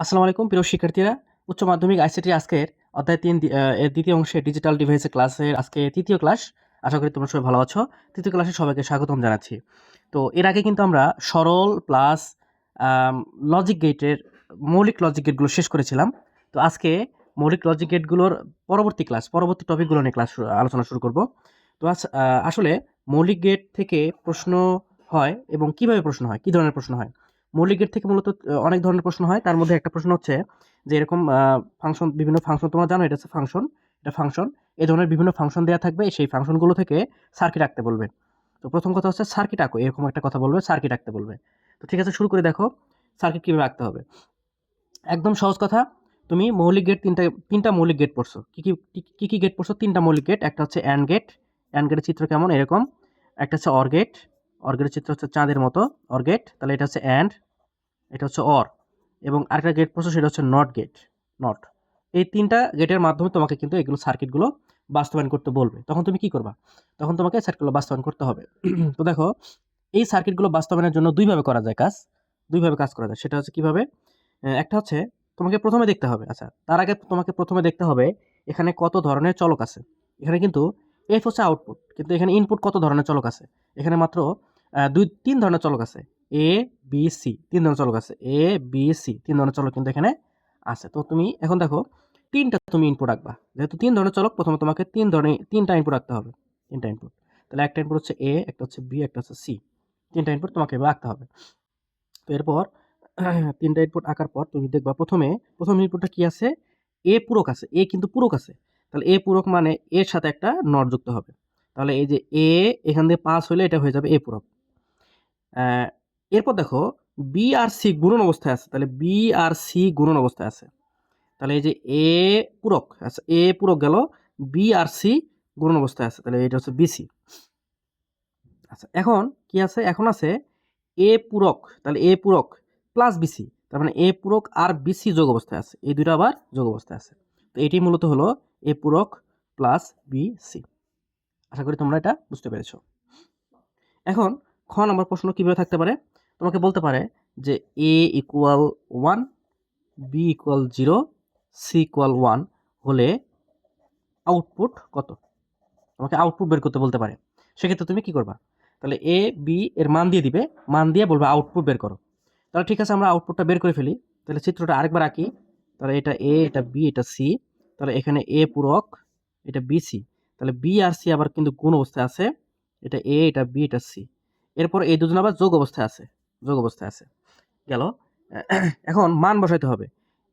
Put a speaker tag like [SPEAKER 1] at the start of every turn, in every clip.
[SPEAKER 1] আসসালামু আলাইকুম প্রিয় শিক্ষার্থীরা। উচ্চ মাধ্যমিক আইসিটি আজকের অধ্যায় ৩ এর দ্বিতীয় অংশে ডিজিটাল ডিভাইসের ক্লাসের আজকে তৃতীয় ক্লাস। আশা করি তোমরা সবাই ভালো আছো। তৃতীয় ক্লাসে সবাইকে স্বাগতম জানাচ্ছি। তো এর আগে কিন্তু আমরা সরল প্লাস লজিক গেটের মৌলিক লজিক গেটগুলো শেষ করেছিলাম। তো আজকে মৌলিক লজিক গেটগুলোর পরবর্তী টপিকগুলো নিয়ে আলোচনা শুরু করব। তো আসলে মৌলিক গেট থেকে প্রশ্ন হয় এবং কিভাবে প্রশ্ন হয়, কি ধরনের প্রশ্ন হয়? মৌলিক গেট থেকে মূলত অনেক ধরনের প্রশ্ন হয়। তার মধ্যে একটা প্রশ্ন হচ্ছে যে এরকম বিভিন্ন ফাংশন তোমরা জানো এটা হচ্ছে ফাংশন, এটা ফাংশন। এই ধরনের বিভিন্ন ফাংশন দেয়া থাকবে, সেই ফাংশনগুলো থেকে সার্কিট আঁকতে বলবে। তো প্রথম কথা হচ্ছে সার্কিট আঁকো, এরকম একটা কথা বলবে, সার্কিট আঁকতে বলবে। তো ঠিক আছে, শুরু করে দেখো সার্কিট কীভাবে আঁকতে হবে। একদম সহজ কথা, তুমি মৌলিক গেট তিনটা মৌলিক গেট পড়ছো। কী গেট পড়ছো? তিনটা মৌলিক গেট। একটা হচ্ছে অ্যান্ড গেট, অ্যান্ড গেটের চিত্র কেমন এরকম। একটা হচ্ছে অর গেট, অর গেটের চিত্র হচ্ছে চাঁদের মতো, অর গেট। তাহলে এটা হচ্ছে অ্যান্ড, এটা হচ্ছে অর। এবং আরেকটা গেট পড়ছো সেটা হচ্ছে নট গেট, নট। এই তিনটা গেটের মাধ্যমে তোমাকে কিন্তু এগুলো সার্কিটগুলো বাস্তবায়ন করতে বলবে। তখন তুমি কি করবা? তখন তোমাকে সার্কিটগুলো বাস্তবায়ন করতে হবে। তো দেখো, এই সার্কিটগুলো বাস্তবায়নের জন্য দুইভাবে করা যায় কাজ, দুইভাবে কাজ করা যায়। সেটা হচ্ছে কিভাবে? একটা হচ্ছে তোমাকে প্রথমে দেখতে হবে, আচ্ছা তার আগে তোমাকে প্রথমে দেখতে হবে এখানে কত ধরনের চলক আছে। এখানে কিন্তু এফ হচ্ছে আউটপুট, কিন্তু এখানে ইনপুট কত ধরনের চলক আছে? এখানে মাত্র তিন ধরনের চলক আছে। এ বি সি, তিন ধরনের চলক আছে। এ বি সি, তিন ধরনের চলক কিন্তু এখানে আছে। তো তুমি এখন দেখো তিনটা তুমি ইনপুট রাখবা, যেহেতু তিন ধরনের চলক প্রথমে তোমাকে তিনটা ইনপুট রাখতে হবে, তিনটা ইনপুট। তাহলে একটা ইনপুট হচ্ছে এ, একটা হচ্ছে বি, একটা হচ্ছে সি। তিনটা ইনপুট তোমাকে এবার রাখতে হবে। তো এরপর তিনটা ইনপুট আঁকার পর তুমি দেখবা প্রথম ইনপুটটা কি আছে? এ পূরক আছে, এ কিন্তু পূরক আছে। তাহলে এ পূরক মানে এর সাথে একটা নট যুক্ত হবে। তাহলে এই যে এ এখান দিয়ে পাস হলে এটা হয়ে যাবে এ পূরক। এরপর দেখো বি আর সি গুণন অবস্থায় আছে, তাহলে বি আর সি গুণন অবস্থায় আছে। তাহলে এই যে এ পূরক, আচ্ছা এ পূরক গেল, বি আর সি গুণন অবস্থায় আছে, তাহলে এটা হচ্ছে বিসি। আচ্ছা এখন কি আছে? এখন আছে এ পূরক, তাহলে এ পূরক প্লাস বিসি, তার মানে এ পূরক আর বিসি যোগ অবস্থায় আছে, এই দুটো আবার যোগ অবস্থায় আছে। তো এটি মূলত হলো এ পূরক প্লাস বিসি। আশা করি তোমরা এটা বুঝতে পেরেছো। এখন খ নম্বর প্রশ্ন কিভাবে থাকতে পারে? তোমাকে বলতে পারে যে A equal 1, B equal 0, C equal 1 হলে আউটপুট কত? তোমাকে আউটপুট বের করতে বলতে পারে। সেক্ষেত্রে তুমি কি করবা? তাহলে এ বি এর মান দিয়ে দিবে, মান দিয়ে বলবে আউটপুট বের করো। তাহলে ঠিক আছে, আমরা আউটপুটটা বের করে ফেলি। তাহলে চিত্রটা আরেকবার আঁকি। তাহলে এটা এ, এটা বি, এটা সি। তাহলে এখানে এ পূরক, এটা বি সি। তাহলে বি আর সি আবার কিন্তু গুণ অবস্থায় আছে, এটা এ, এটা বি, এটা সি। এরপর এই দুজন আবার যোগ অবস্থায় আছে, যোগ অবস্থায় আছে। গেল। এখন মান বসাইতে হবে,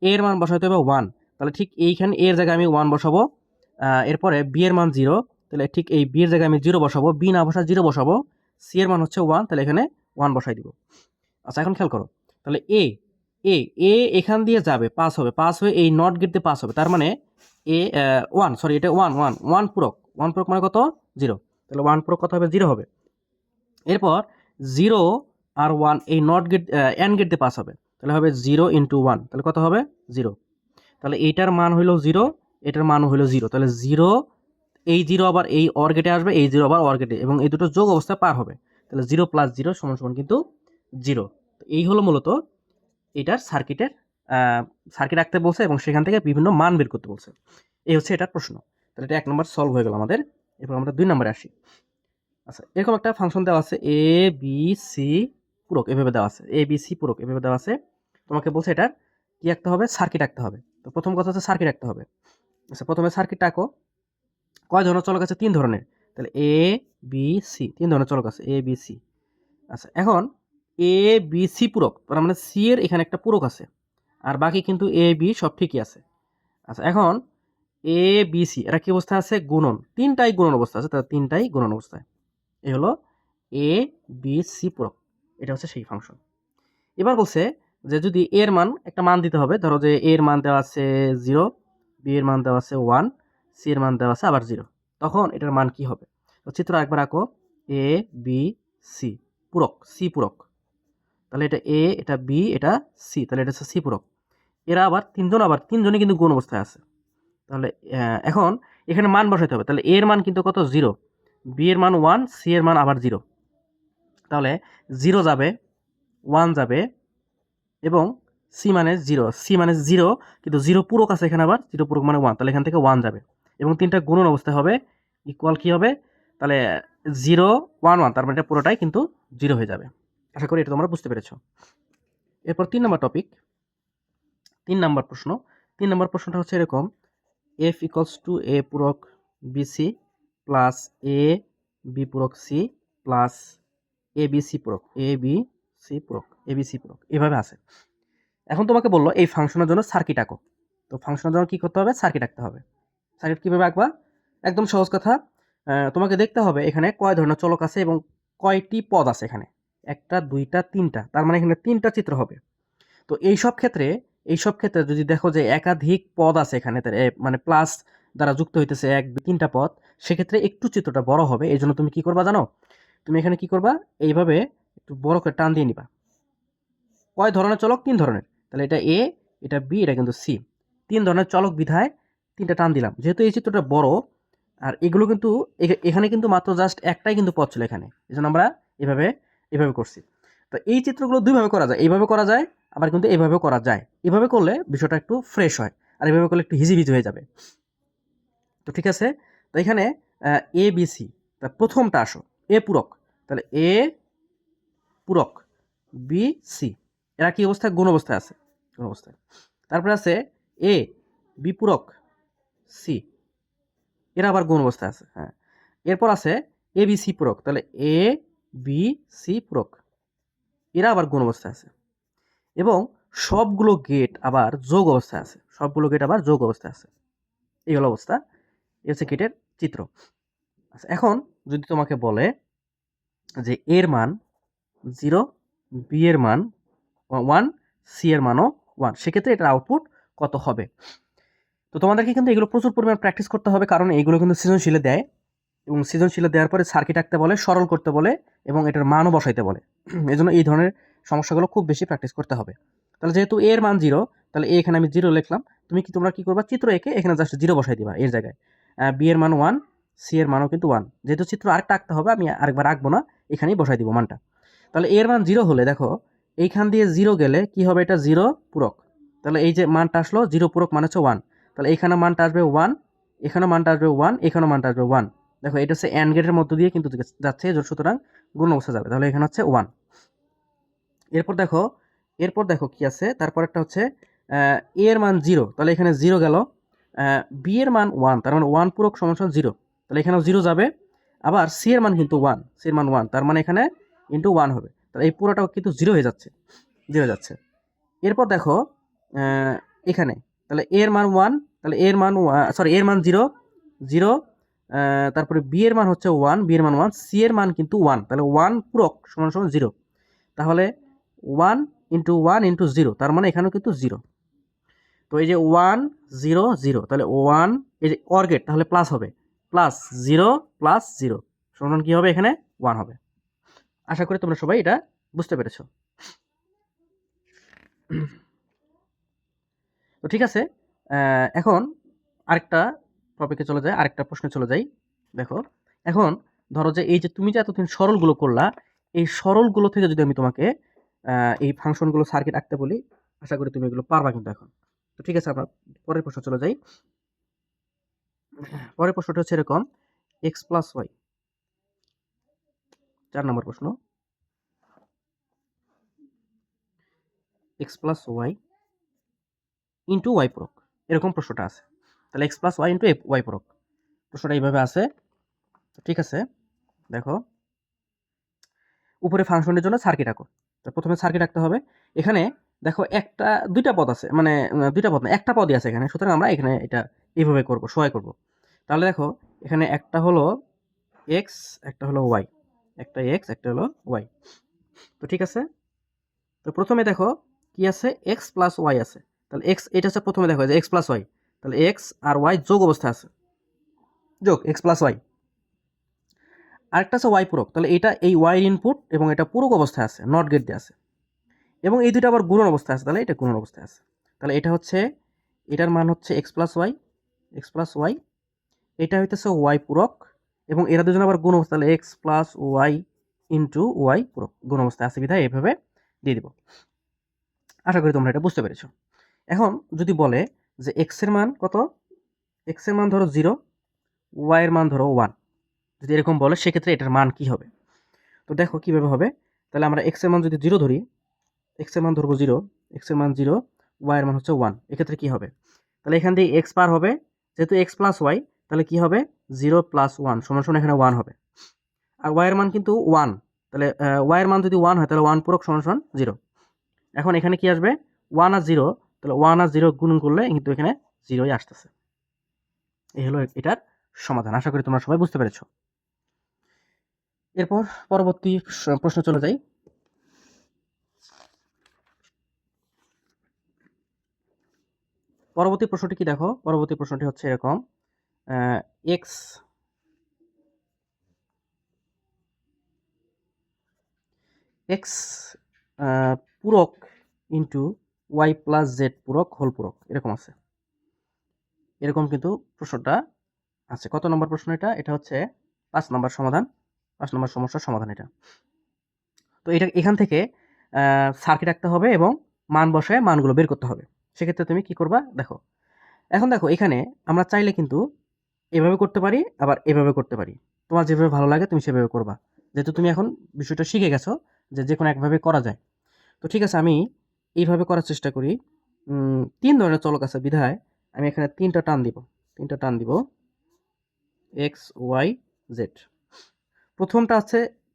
[SPEAKER 1] এর মান বসাইতে হবে 1। তাহলে ঠিক এইখানে এর জায়গায় আমি 1 বসাবো। এরপরে বি এর মান 0, তাহলে ঠিক এই বি এর জায়গায় আমি 0 বসাবো, বি না বসা 0 বসাবো। সি এর মান হচ্ছে 1, তাহলে এখানে 1 বসাই দিব। আচ্ছা এখন খেয়াল করো, তাহলে এ এ এ এখান দিয়ে যাবে, পাস হবে, পাস হয়ে এই নট গেট দিয়ে পাস হবে। তার মানে এ 1, সরি এটা 1 পূরক, 1 পূরক মানে কত? 0। তাহলে 1 পূরক কত হবে? 0 হবে। এরপর 0 আর 1 এই নট গেট এন্ড গেট দিয়ে পাস হবে, তাহলে হবে 0 ইন্টু 1, তাহলে কত হবে? 0। তাহলে এইটার মান হইলো 0, এটার মানও হইলো 0। তাহলে 0, এই 0 আবার এই অর গেটে আসবে, এই 0 আবার অর গেটে, এবং এই দুটো যোগ অবস্থায় পার হবে। তাহলে 0 প্লাস 0 সমান সমান কিন্তু 0। এই হলো মূলত এটার সার্কিট আঁকতে বলছে এবং সেখান থেকে বিভিন্ন মান বের করতে বলছে। এই হচ্ছে এটার প্রশ্ন। তাহলে এটা 1 নম্বর সলভ হয়ে গেল আমাদের। এরপর আমরা 2 নম্বরে আসি। আচ্ছা এরকম একটা ফাংশন দেওয়া আছে এ বি সি পূরক, এভাবে দেওয়া আছে, এ বি সি পূরক এভাবে দেওয়া আছে। তোমাকে বলছে এটার কি আঁকতে হবে? সার্কিট আঁকতে হবে। তো প্রথম কথা হচ্ছে সার্কিট আঁকতে হবে। আচ্ছা প্রথমে সার্কিটটা আঁকো। কয় ধরনের চলক আছে? 3 ধরনের। তাহলে এ বি সি, 3 ধরনের চলক আছে এ বি সি। আচ্ছা এখন এ বি সি পূরক, তার মানে সি এর এখানে একটা পূরক আছে, আর বাকি কিন্তু এ বি সব ঠিকই আছে। আচ্ছা এখন এ বি সি এরা কি অবস্থায় আছে? গুণন, তিনটাই গুণন অবস্থা আছে, তাহলে তিনটাই গুণন অবস্থায়। এই হলো এ বি সি পূরক, এটা হচ্ছে সেই ফাংশন। এবার বলছে যে যদি এর মান একটা মান দিতে হবে, ধরো যে এর মান দেওয়া আছে 0, বি এর মান দেওয়া আছে 1, সি এর মান দেওয়া আছে আবার 0, তখন এটার মান কি হবে? তো চিত্র একবার আঁকো, এ বি সি পূরক, সি পূরক। তাহলে এটা এ, এটা বি, এটা সি, তাহলে এটা হচ্ছে সি পূরক। এরা আবার তিনজনই কিন্তু গুণ অবস্থায় আছে। তাহলে এখন এখানে মান বসাইতে হবে। তাহলে এর মান কিন্তু কত? 0, বি এর মান 1, সি এর মান আবার 0। তাহলে 0 যাবে, 1 যাবে, এবং সি মানে 0, সি মানে 0, কিন্তু 0 পূরক আছে এখানে, আবার 0 পূরক মানে 1, তাহলে এখান থেকে 1 যাবে এবং 3টা গুণন অবস্থায় হবে, ইকুয়াল কি হবে, তাহলে 0 1 1, তার মানে এটা পুরোটাই কিন্তু 0 হয়ে যাবে। আশা করি এটা তোমরা বুঝতে পেরেছো। এরপর 3 নম্বর টপিক, 3 নম্বর প্রশ্ন। 3 নম্বর প্রশ্নটা হচ্ছে এরকম, এফ ইকুয়ালস টু এ পূরক বিসি প্লাস এ বি পূরক C plus A B C পূরক, এ বি সি পূরক, এ বি সি পূরক, এভাবে আছে। এখন তোমাকে বললো এই ফাংশনের জন্য সার্কিট আঁকো। তো ফাংশনের জন্য কি করতে হবে, সার্কিট আঁকতে হবে। সার্কিট কীভাবে আঁকবা, একদম সহজ কথা, তোমাকে দেখতে হবে এখানে কয় ধরনের চলক আছে এবং কয়টি পদ আছে এখানে, 1টা 2টা 3টা, তার মানে এখানে 3টা চিত্র হবে। তো এইসব ক্ষেত্রে যদি দেখো যে একাধিক পদ আছে এখানে, মানে প্লাস দ্বারা যুক্ত হইতেছে 1 2 3টা পদ, সেক্ষেত্রে একটু চিত্রটা বড় হবে। এই জন্য তুমি কি করবা জানো, তুমি এখানে কি করবা, এইভাবে একটু বড় করে টান দিয়ে নিবা। কয় ধরনের চলক, 3 ধরনের, তাহলে এটা এ, এটা বি, এটা কিন্তু সি, 3 ধরনের চলক বিধায় 3টা টান দিলাম। যেহেতু এই চিত্রটা বড় আর এগুলো কিন্তু এখানে কিন্তু মাত্র জাস্ট একটাই কিন্তু পদ ছিল এখানে, এই জন্য আমরা এভাবে করছি। তো এই চিত্রগুলো দুইভাবে করা যায়, এইভাবে করা যায়, আবার কিন্তু এইভাবেও করা যায়। এভাবে করলে বিষয়টা একটু ফ্রেশ হয়, আর এভাবে করলে একটু হিজিবিজি হয়ে যাবে। তো ঠিক আছে, তো এখানে এ বি সি, তা প্রথমটা আসো, এ পূরক, তাহলে এ পূরক বি সি, এরা কি অবস্থায়, গুণ অবস্থায় আছে, গুণ অবস্থায়। তারপরে আছে এ বি পূরক সি, এরা আবার গুণ অবস্থায় আছে। হ্যাঁ, এরপর আছে এ বি সি পূরক, তাহলে এ বি সি পূরক, এরা আবার গুণ অবস্থায় আছে। এবং সবগুলো গেট আবার যোগ অবস্থায় আছে, সবগুলো গেট আবার যোগ অবস্থায় আছে। এই হলো অবস্থা, এই হচ্ছে গেটের চিত্র। আচ্ছা, এখন যদি তোমাকে বলে যে এর মান 0, বি এর মান 1, সি এর মানও 1, সেক্ষেত্রে এটার আউটপুট কত হবে। তো তোমাদেরকে কিন্তু এগুলো প্রচুর পরিমাণ প্র্যাকটিস করতে হবে, কারণ এইগুলো কিন্তু সৃজনশীলে দেয়, এবং সৃজনশীলে দেওয়ার পরে সার্কিট আঁকতে বলে, সরল করতে বলে, এবং এটার মানও বসাইতে বলে। এই জন্য এই ধরনের সমস্যাগুলো খুব বেশি প্র্যাকটিস করতে হবে। তাহলে যেহেতু এ এর মান 0, তাহলে এখানে আমি 0 লিখলাম, তোমরা কি করবা, চিত্র এঁকে এখানে জাস্ট 0 বসাই দিবা এর জায়গায়। বি এর মান 1, সি এর মানও কিন্তু 1, যেহেতু চিত্র আরেকটা আঁকতে হবে, আমি আরেকবার আঁকবো না, এখানেই বসাই দিব মানটা। তাহলে এর মান 0 হলে দেখো এইখান দিয়ে 0 গেলে কি হবে, এটা 0 পূরক, তাহলে এই যে মানটা আসলো 0 পূরক মানে হচ্ছে 1, তাহলে এখানে মানটা আসবে 1, এখানে মানটা আসবে 1, এখানে মানটা আসবে 1। দেখো এটা হচ্ছে অ্যান্ড গেটের মধ্য দিয়ে কিন্তু যাচ্ছে, সুতরাং গুণ অবস্থা যাবে, তাহলে এখানে হচ্ছে 1। এরপর দেখো কি আছে, তারপর একটা হচ্ছে এ এর মান 0, তাহলে এখানে 0 গেল, বি এর মান 1, তার মানে 1 পূরক সমান 0, তাহলে এখানেও 0 যাবে। আবার সি এর মান কিন্তু 1, সি এর মান 1, তার মানে এখানে ইন্টু 1 হবে, তাহলে এই পুরোটাও কিন্তু 0 হয়ে যাচ্ছে, 0 হয়ে যাচ্ছে। এরপর দেখো এখানে, তাহলে এ এর মান 1, তাহলে এর মান এর মান 0, 0, তারপরে বি এর মান হচ্ছে 1, বি এর মান 1, সি এর মান কিন্তু 1, তাহলে 1 পূরক সমান 0, তাহলে 1 ইন্টু 1 ইন্টু 0, তার মানে এখানেও কিন্তু 0। তো এই যে 1 0 0, তাহলে 1, এই যে অর গেট, তাহলে প্লাস হবে, প্লাস 0 প্লাস 0 সমান কি হবে, এখানে 1 হবে। আশা করি তোমরা সবাই এটা বুঝতে পেরেছো। তো ঠিক আছে, এখন আরেকটা টপিকে চলে যায়, আরেকটা প্রশ্নে চলে যাই। দেখো এখন ধরো যে এই যে তুমি যে এতদিন সরলগুলো করলা, এই সরলগুলো থেকে যদি আমি তোমাকে এই ফাংশনগুলো সার্কিট আঁকতে বলি, আশা করি তুমি এগুলো পারবা কিন্তু এখন। তো ঠিক আছে, আমরা পরের প্রশ্ন চলে যাই। পরের প্রশ্নটা হচ্ছে এরকম, এক্স প্লাস ওয়াই, 4 নম্বর প্রশ্ন, X plus Y into Y পূরক, এরকম প্রশ্নটা আছে। তাহলে X plus Y into Y পূরক, প্রশ্নটা এইভাবে আছে। ঠিক আছে, দেখো উপরে ফাংশনের জন্য সার্কিট আঁকো। তো প্রথমে সার্কিট আঁকতে হবে। এখানে দেখো দুইটা পদ আছে, মানে দুইটা পদ না, একটা পদই আছে এখানে, সুতরাং আমরা এখানে এটা এইভাবে করব, সহায় করব। তাহলে দেখো এখানে একটা হলো এক্স, একটা হলো ওয়াই, একটা এক্স, একটা হলো ওয়াই। তো ঠিক আছে, তো প্রথমে দেখো কি আছে, এক্স প্লাস ওয়াই আছে, তাহলে এক্স, এটা হচ্ছে প্রথমে দেখো যে এক্স প্লাস ওয়াই, তাহলে এক্স আর ওয়াই যোগ অবস্থায় আছে, যোগ এক্স প্লাস ওয়াই। আরেকটা আছে ওয়াই পূরক, তাহলে এটা এই ওয়াই ইনপুট এবং এটা পূরক অবস্থায় আছে, নট গেট দিয়ে আছে, এবং এই দুটো আবার গুণন অবস্থায় আছে, তাহলে এটা গুণন অবস্থায় আছে। তাহলে এটা হচ্ছে, এটার মান হচ্ছে x plus y, x plus y, এটা হইতেছে ওয়াই পূরক, এবং এরা দুজন আবার গুণ অবস্থা, তাহলে X plus Y into Y পূরক, গুণ অবস্থায় আছে বিধায় এইভাবে দিয়ে দিব। আশা করি তোমরা এটা বুঝতে পেরেছো। এখন যদি বলে যে এক্স এর মান কত, এক্স এর মান ধরো 0, ওয়াই এর মান ধরো 1, যদি এরকম বলে সেক্ষেত্রে এটার মান কি হবে। তো দেখো কিভাবে হবে। তাহলে আমরা এক্স এর মান যদি 0 ধরি, এক্স এর মান ধরবো 0, এক্স এর মান 0, ওয়াই এর মান হচ্ছে 1, এক্ষেত্রে কি হবে, তাহলে এখান দিয়ে এক্স পার হবে, যেহেতু এক্স প্লাস ওয়াই, তাহলে কি হবে 0 + 1 সমান সমান এখানে 1 হবে। আর ওয়াই এর মান কিন্তু 1, তাহলে ওয়াই এর মান যদি 1 হয় তাহলে 1 পূরক সমান সমান 0। এখন এখানে কি আসবে 1 আর 0, তাহলে 1 আর 0 গুণ করলে কিন্তু এখানে 0ই আসতেছে। এই হলো এটার সমাধান। আশা করি তোমরা সবাই বুঝতে পেরেছো। এরপর পরবর্তী প্রশ্ন চলে যাই। পরবর্তী প্রশ্নটি কি দেখো, পরবর্তী প্রশ্নটি হচ্ছে এরকম, এক্স এক্স পূরক ইন্টু ওয়াই প্লাস জেড পূরক হোল পূরক, এরকম আছে, এরকম কিন্তু প্রশ্নটা আছে। কত নম্বর প্রশ্ন এটা, এটা হচ্ছে 5 নম্বর সমাধান, 5 নম্বর সমস্যার সমাধান এটা। তো এটা এখান থেকে সার্কিট আঁকতে হবে এবং মান বসায় মানগুলো বের করতে হবে। সেক্ষেত্রে তুমি কি করবা দেখো, এখন দেখো এখানে আমরা চাইলে কিন্তু এভাবে করতে পারি, আবার এভাবে করতে পারি, তোমার যেভাবে ভালো লাগে তুমি সেভাবে করবা, যেহেতু তুমি এখন বিষয়টা শিখে গেছো যে যে কোনো একভাবে করা যায়। তো ঠিক আছে, আমি এইভাবে করার চেষ্টা করি। 3 ধরনের চলক আছে বিধায় আমি এখানে 3টা টান দিব, 3টা টান দিব, এক্স ওয়াই জেড।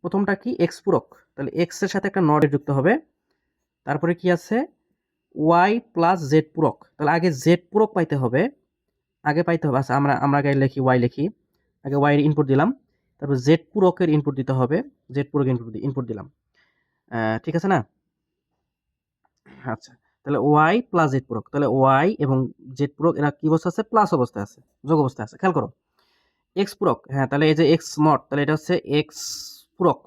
[SPEAKER 1] প্রথমটা কি এক্স পূরক, তাহলে এক্স এর সাথে একটা নট যুক্ত হবে। তারপরে কি আছে ওয়াই প্লাস জেড পূরক, তাহলে আগে জেড পূরক পাইতে হবে, আচ্ছা আমরা আগে লিখি ওয়াই লিখি, আগে ওয়াই এর ইনপুট দিলাম, তারপর জেড পূরকের ইনপুট দিতে হবে, জেড পূরক ইনপুট দিলাম, ঠিক আছে না। আচ্ছা, তাহলে ওয়াই প্লাস জেড পূরক, তাহলে ওয়াই এবং জেড পূরক এরা কি অবস্থা আছে, প্লাস অবস্থায় আছে, যোগ অবস্থায় আছে, খেয়াল করো। এক্স পূরক, হ্যাঁ তাহলে এই যে এক্স নট, তাহলে এটা হচ্ছে এক্স পূরক।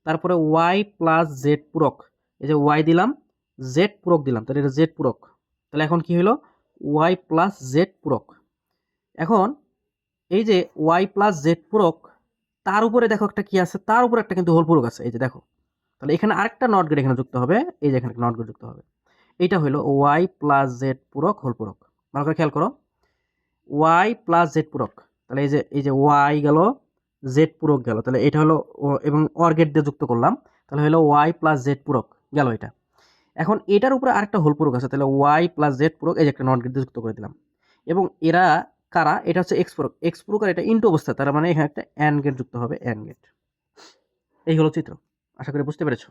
[SPEAKER 1] তারপরে ওয়াই প্লাস জেড পূরক, এই যে ওয়াই দিলাম, জেড পূরক দিলাম, তাহলে এটা জেড পূরক। তাহলে এখন কি হলো ওয়াই প্লাস জেড পূরক। এখন এই যে ওয়াই প্লাস জেড পূরক, তার উপরে দেখো একটা কি আছে, তার উপরে একটা কিন্তু হোল পূরক আছে, এই যে দেখো। তাহলে এখানে আরেকটা নট গেট এখানে যুক্ত হবে, এই যে এখানে নট গেট যুক্ত হবে। এইটা হলো ওয়াই প্লাস জেড পূরক হোল পূরক। ভালো করে খেয়াল করো, ওয়াই প্লাস জেড পূরক, তাহলে এই যে ওয়াই গেল, জেড পূরক গেল, তাহলে এটা হলো এবং অর গেট দিয়ে যুক্ত করলাম, তাহলে হলো ওয়াই প্লাস জেড পূরক গেল এটা। এখন এটার উপরে আরেকটা হোল পূরক আছে, তাহলে ওয়াই প্লাস জেড পূরক, এই যে একটা নট গেট দিয়ে যুক্ত করে দিলাম। এবং এরা কারা, এটা হচ্ছে এক্স পূরক, এক্স পূরক আর এটা ইনটু অবস্থা, তার মানে এখানে একটা অ্যান্ড গেট যুক্ত হবে, অ্যান্ড গেট। এই হলো চিত্র, আশা করি বুঝতে পেরেছো।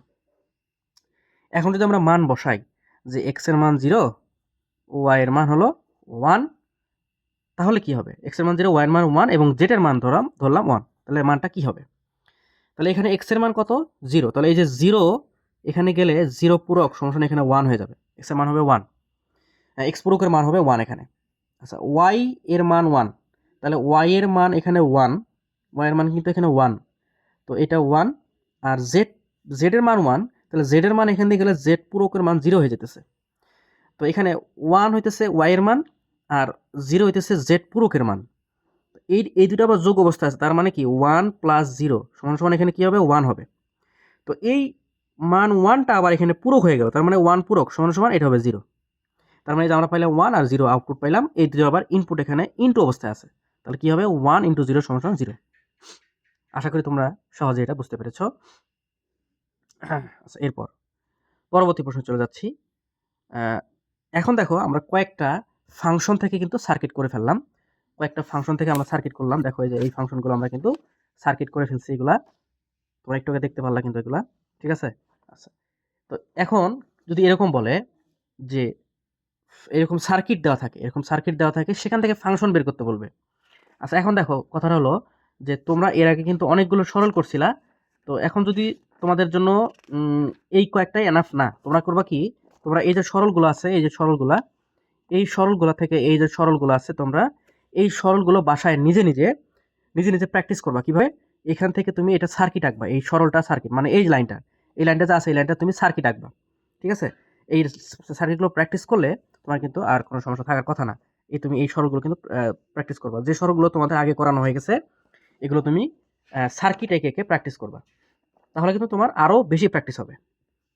[SPEAKER 1] এখন যদি আমরা মান বসাই যে এক্স এর মান 0, ওয়াই এর মান হলো 1, তাহলে কি হবে, এক্স এর মান 0, ওয়াই এর মান 1 এবং জেড এর মান ধরলাম 1, তাহলে মানটা কি হবে। তাহলে এখানে এক্স এর মান কত 0, তাহলে এই যে 0 এখানে গেলে 0 পূরক সমান এখানে 1 হয়ে যাবে, এক্স এর মান হবে 1, এক্স পূরকের মান হবে 1 এখানে। আচ্ছা, ওয়াই এর মান 1, তাহলে ওয়াই এর মান এখানে 1, ওয়াই এর মান কিন্তু এখানে 1, তো এটা 1। আর জেড এর মান 1, তাহলে জেড এর মান এখান দিয়ে গেলে জেড পূরকের মান 0 হয়ে যেতেছে। তো এখানে 1 হইতেছে ওয়াই এর মান আর 0 হইতেছে জেড পূরকের মান। এই দুটো আবার যোগ অবস্থা আছে, তার মানে কি 1 প্লাস 0 সমান সমান এখানে কি হবে 1 হবে। তো এই মান 1টা আবার এখানে পূরক হয়ে গেল, তার মানে 1 পূরক সমান সমান এটা হবে 0। তার মানে আমরা পাইলাম 1 আর 0 আউটপুট পাইলাম, এই দুটো আবার ইনপুট এখানে ইনটু অবস্থায় আছে, তাহলে কি হবে 1 × 0 সমান সমান 0। আশা করি তোমরা সহজে এটা বুঝতে পেরেছো। আচ্ছা, এরপর পরবর্তী প্রশ্ন চলে যাচ্ছি। এখন দেখো আমরা কয়েকটা ফাংশন থেকে কিন্তু সার্কিট করে ফেললাম, কয়েকটা ফাংশন থেকে আমরা সার্কিট করলাম। দেখো এই যে এই ফাংশনগুলো আমরা কিন্তু সার্কিট করে ফেলছি, এগুলা তোমরা একটু আগে দেখতে পারলা কিন্তু এগুলা, ঠিক আছে। আচ্ছা, তো এখন যদি এরকম বলে যে এরকম সার্কিট দেওয়া থাকে, সেখান থেকে ফাংশন বের করতে বলবে। আচ্ছা, এখন দেখো কথাটা হলো যে তোমরা এর আগে কিন্তু অনেকগুলো সরল করছিলা, তো এখন যদি তোমাদের জন্য এই কয়েকটাই এনাফ না, তোমরা করবা কি, তোমরা এই যে সরলগুলো আছে, এই সরলগুলো থেকে এই যে সরলগুলো আছে, তোমরা এই সরলগুলো বাসায় নিজে নিজে প্র্যাকটিস করবা। কিভাবে, এখান থেকে তুমি এটা সার্কিট আঁকবা, এই সরলটা সার্কিট মানে এই লাইনটা যা আছে এই লাইনটা তুমি সার্কিট আঁকবা, ঠিক আছে। এই সার্কিটগুলো প্র্যাকটিস করলে তোমার কিন্তু আর কোনো সমস্যা থাকার কথা না। তুমি এই সরলগুলো কিন্তু প্র্যাকটিস করবা, যে সরলগুলো তোমাদের আগে করানো হয়ে গেছে এগুলো তুমি সার্কিট এঁকে প্র্যাকটিস করবা, তাহলে কিন্তু তোমার আরও বেশি প্র্যাকটিস হবে।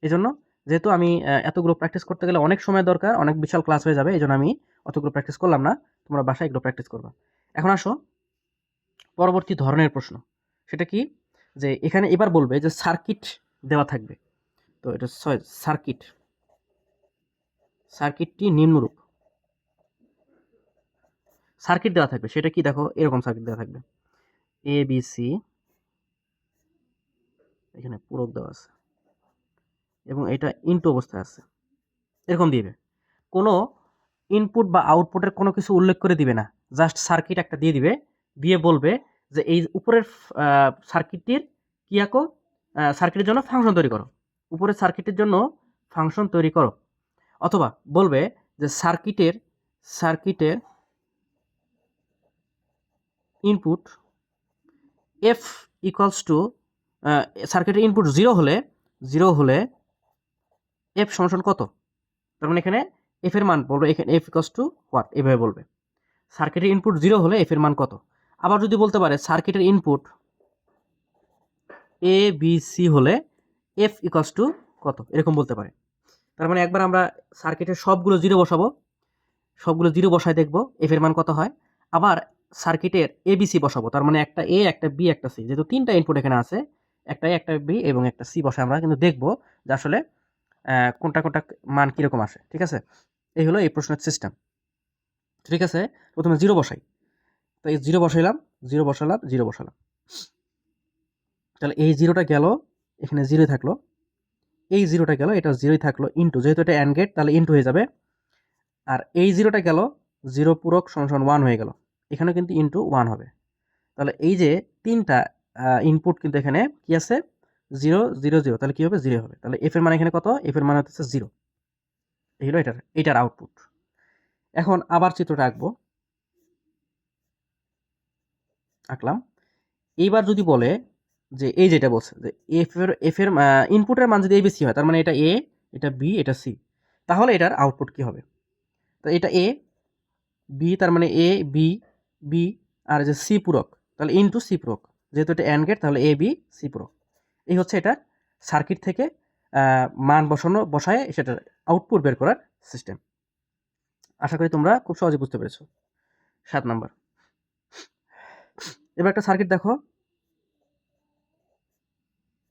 [SPEAKER 1] এই জন্য যেহেতু আমি এতগুলো প্র্যাকটিস করতে গেলে অনেক সময় দরকার, অনেক বিশাল ক্লাস হয়ে যাবে, এই জন্য আমি অতগুলো প্র্যাকটিস করলাম না। তোমরা বাসায় এগুলো প্র্যাকটিস করবা। এখন আসো পরবর্তী ধরনের প্রশ্ন। সেটা কি, যে এখানে এবার বলবে যে সার্কিট দেওয়া থাকবে। তো এটা সার্কিটটি নিম্নরূপ। সার্কিট দেওয়া থাকবে, সেটা কি দেখো, এরকম সার্কিট দেওয়া থাকবে, এ বি সি, এখানে পূরক দেওয়া আছে এবং এটা ইনটু অবস্থায় আছে, এরকম দিবে। কোনো ইনপুট বা আউটপুটের কোনো কিছু উল্লেখ করে দিবে না, জাস্ট সার্কিট একটা দিয়ে দিবে, দিয়ে বলবে যে এই উপরের সার্কিটটির কি আঁকো, সার্কিটের জন্য ফাংশন তৈরি করো, উপরের সার্কিটের জন্য ফাংশন তৈরি করো। অথবা বলবে যে সার্কিটের ইনপুট এফ ইকুয়ালস টু, সার্কিটের ইনপুট জিরো হলে এফ সমান কত। তার মানে এখানে এফ এর মান বলবে, এখানে এফ ইকুয়ালস টু হোয়াট, এভাবে বলবে। সার্কিটের ইনপুট 0 হলে এফ এর মান কত। আবার যদি বলতে পারে সার্কিটের ইনপুট এ বি সি হলে এফ ইকুয়ালস টু কত, এরকম বলতে পারে। তার মানে একবার আমরা সার্কিটের সবগুলো 0 বসাবো, সবগুলো 0 বসায় দেখবো এফ এর মান কত হয়। আবার সার্কিটের এ বি সি বসাবো, তার মানে একটা এ, একটা বি, একটা সি, যেহেতু 3টা ইনপুট এখানে আছে, একটা এ, একটা বি এবং একটা সি বসায় আমরা কিন্তু দেখবো যে আসলে কোনটা মান কীরকম আসে। ঠিক আছে, এই হলো এই প্রশ্নের সিস্টেম। ঠিক আছে, প্রথমে 0 বসাই, তো এই 0 বসাইলাম, 0 বসালাম, 0 বসালাম, তাহলে এই 0টা গেল, এখানে 0 থাকলো, এই 0টা গেল, এটা 0ই থাকলো, ইনটু, যেহেতু এটা অ্যান্ড গেট তাহলে ইনটু হয়ে যাবে। আর এই 0টা গেল, 0 পূরক সমান 1 হয়ে গেল, এখানেও কিন্তু ইনটু 1 হবে। তাহলে এই যে 3টা ইনপুট কিন্তু এখানে কি আছে, 0 0 0, তাহলে কি হবে, 0 হবে। তাহলে এফ এর মান এখানে কত, এফ এর মান হচ্ছে 0। এই হলো এটার আউটপুট। এখন আবার চিত্রটা আঁকলাম। এইবার যদি বলে যে এই যেটা বলছে যে এফ এর ইনপুটের মান যদি এবিসি হয়, তার মানে এটা এ, এটা বি, এটা সি, তাহলে এটার আউটপুট কি হবে। তো এটা এ বি, তার মানে এ বি বি, আর যে সি পূরক, তাহলে ইনটু সি পূরক, যেহেতু এটা অ্যান্ড গেট তাহলে এ বি সি পূরক। এই হচ্ছে এটা সার্কিট থেকে মান বসায় সেটার আউটপুট বের করার সিস্টেম। আশা করি তোমরা খুব সহজে বুঝতে পেরেছো। 7 নাম্বার। এবার একটা সার্কিট দেখো,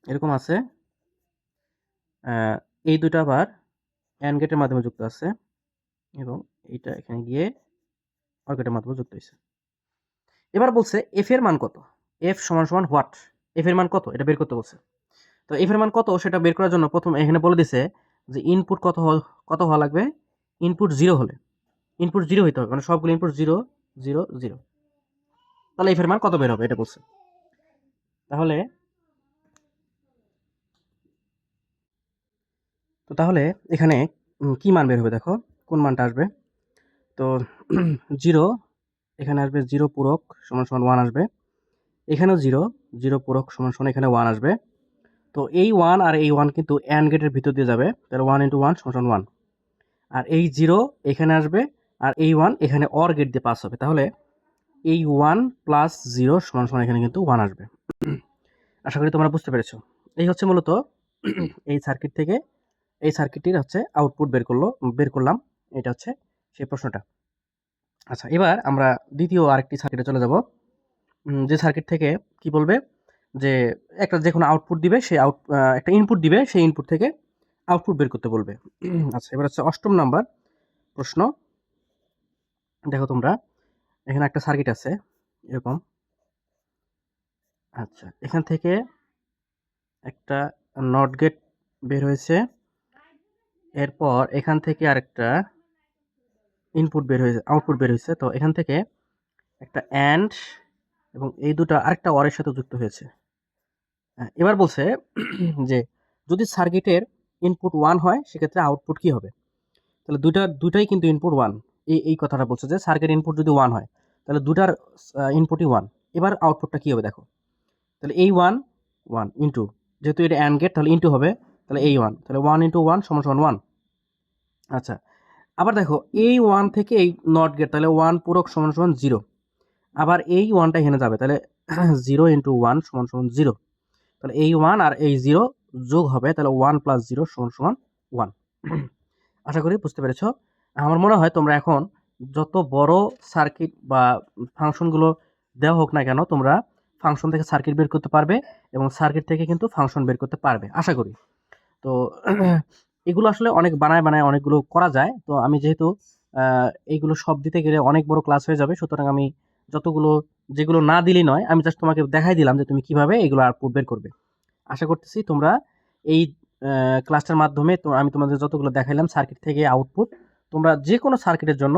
[SPEAKER 1] এরকম আছে, এই দুটো আবার অ্যান্ড গেটের মাধ্যমে যুক্ত আছে এবং এইটা এখানে গিয়ে অর গেটের মাধ্যমে যুক্ত হয়েছে। এবার বলছে এফ এর মান কত, এফ সমান হোয়াট, এফ এর মান কত এটা বের করতে বলছে। তো এফ এর মান কত সেটা বের করার জন্য প্রথম এখানে বলে দিছে যে ইনপুট কত হওয়া লাগবে, ইনপুট 0 হলে, ইনপুট 0 হইতে হবে, মানে সবগুলো ইনপুট 0 0 0, তাহলে এফ এর মান কত বের হবে এটা বলছে। তাহলে এখানে কি মান বের হবে দেখো, কোন মানটা আসবে। তো 0 এখানে আসবে, 0 পূরক সমান 1 আসবে, এখানেও 0 0 পূরক সমান এখানে 1 আসবে। তো এই 1 আর এই 1 কিন্তু অ্যান্ড গেটের ভিতর দিয়ে যাবে, তাহলে 1 × 1 = 1, আর এই 0 এখানে আসবে, আর এই 1 এখানে অর গেট দিয়ে পাস হবে, তাহলে এই 1 + 0 = এখানে কিন্তু 1 আসবে। আশা করি তোমরা বুঝতে পেরেছো। এই হচ্ছে মূলত এই সার্কিটটির হচ্ছে আউটপুট বের করলাম, এটা হচ্ছে সেই প্রশ্নটা। আচ্ছা, এবার আমরা দ্বিতীয় আরেকটি সার্কিটে চলে যাব, যে সার্কিট থেকে কি বলবে যে একটা যে কোনো আউটপুট দিবে, সেই একটা ইনপুট দিবে, সেই ইনপুট থেকে আউটপুট বের করতে বলবে। আচ্ছা, এবার হচ্ছে 8ম নাম্বার প্রশ্ন। দেখো তোমরা এখানে একটা সার্কিট আছে এরকম। আচ্ছা, এখান থেকে একটা নট গেট বের হয়েছে, এরপর এখান থেকে আরেকটা আউটপুট বের হয়েছে। তো এখান থেকে একটা অ্যান্ড এবং এই দুটো আরেকটা অরের সাথে যুক্ত হয়েছে। এবার বলছে যে যদি সার্কিটের ইনপুট 1 হয় সেক্ষেত্রে আউটপুট কি হবে। তাহলে দুটাই কিন্তু ইনপুট 1, এই কথাটা বলছে যে সার্কিট ইনপুট যদি 1 হয় তাহলে দুটার ইনপুটই 1। এবার আউটপুটটা কি হবে দেখো, তাহলে এই 1 1 ইনটু, যেহেতু এটা অ্যান্ড গেট তাহলে ইনটু হবে, তাহলে এই 1, তাহলে 1 × 1 = 1। আচ্ছা, আবার দেখো এই 1 থেকে এই নট গেট, তাহলে 1 পূরক = 0, আবার এই 1টা এখানে যাবে, তাহলে 0 × 1 = 0, তাহলে এই 1 আর এই 0 যোগ হবে, তাহলে 1 + 0 = 1। আশা করি বুঝতে পেরেছ। আমার মনে হয় তোমরা এখন যত বড় সার্কিট বা ফাংশনগুলো দেওয়া হোক না কেন, তোমরা ফাংশন থেকে সার্কিট বের করতে পারবে এবং সার্কিট থেকে কিন্তু ফাংশন বের করতে পারবে আশা করি। তো এগুলো আসলে অনেক বানায় অনেকগুলো করা যায়। তো আমি যেহেতু এইগুলো সব দিতে গেলে অনেক বড় ক্লাস হয়ে যাবে, সুতরাং আমি যেগুলো না দিলেই নয়, আমি জাস্ট তোমাকে দেখাই দিলাম যে তুমি কিভাবে এগুলো আউটপুট বের করবে। আশা করতেছি তোমরা এই ক্লাসটার মাধ্যমে আমি তোমাদের যতগুলো দেখাইলাম সার্কিট থেকে আউটপুট, তোমরা যে কোনো সার্কিটের জন্য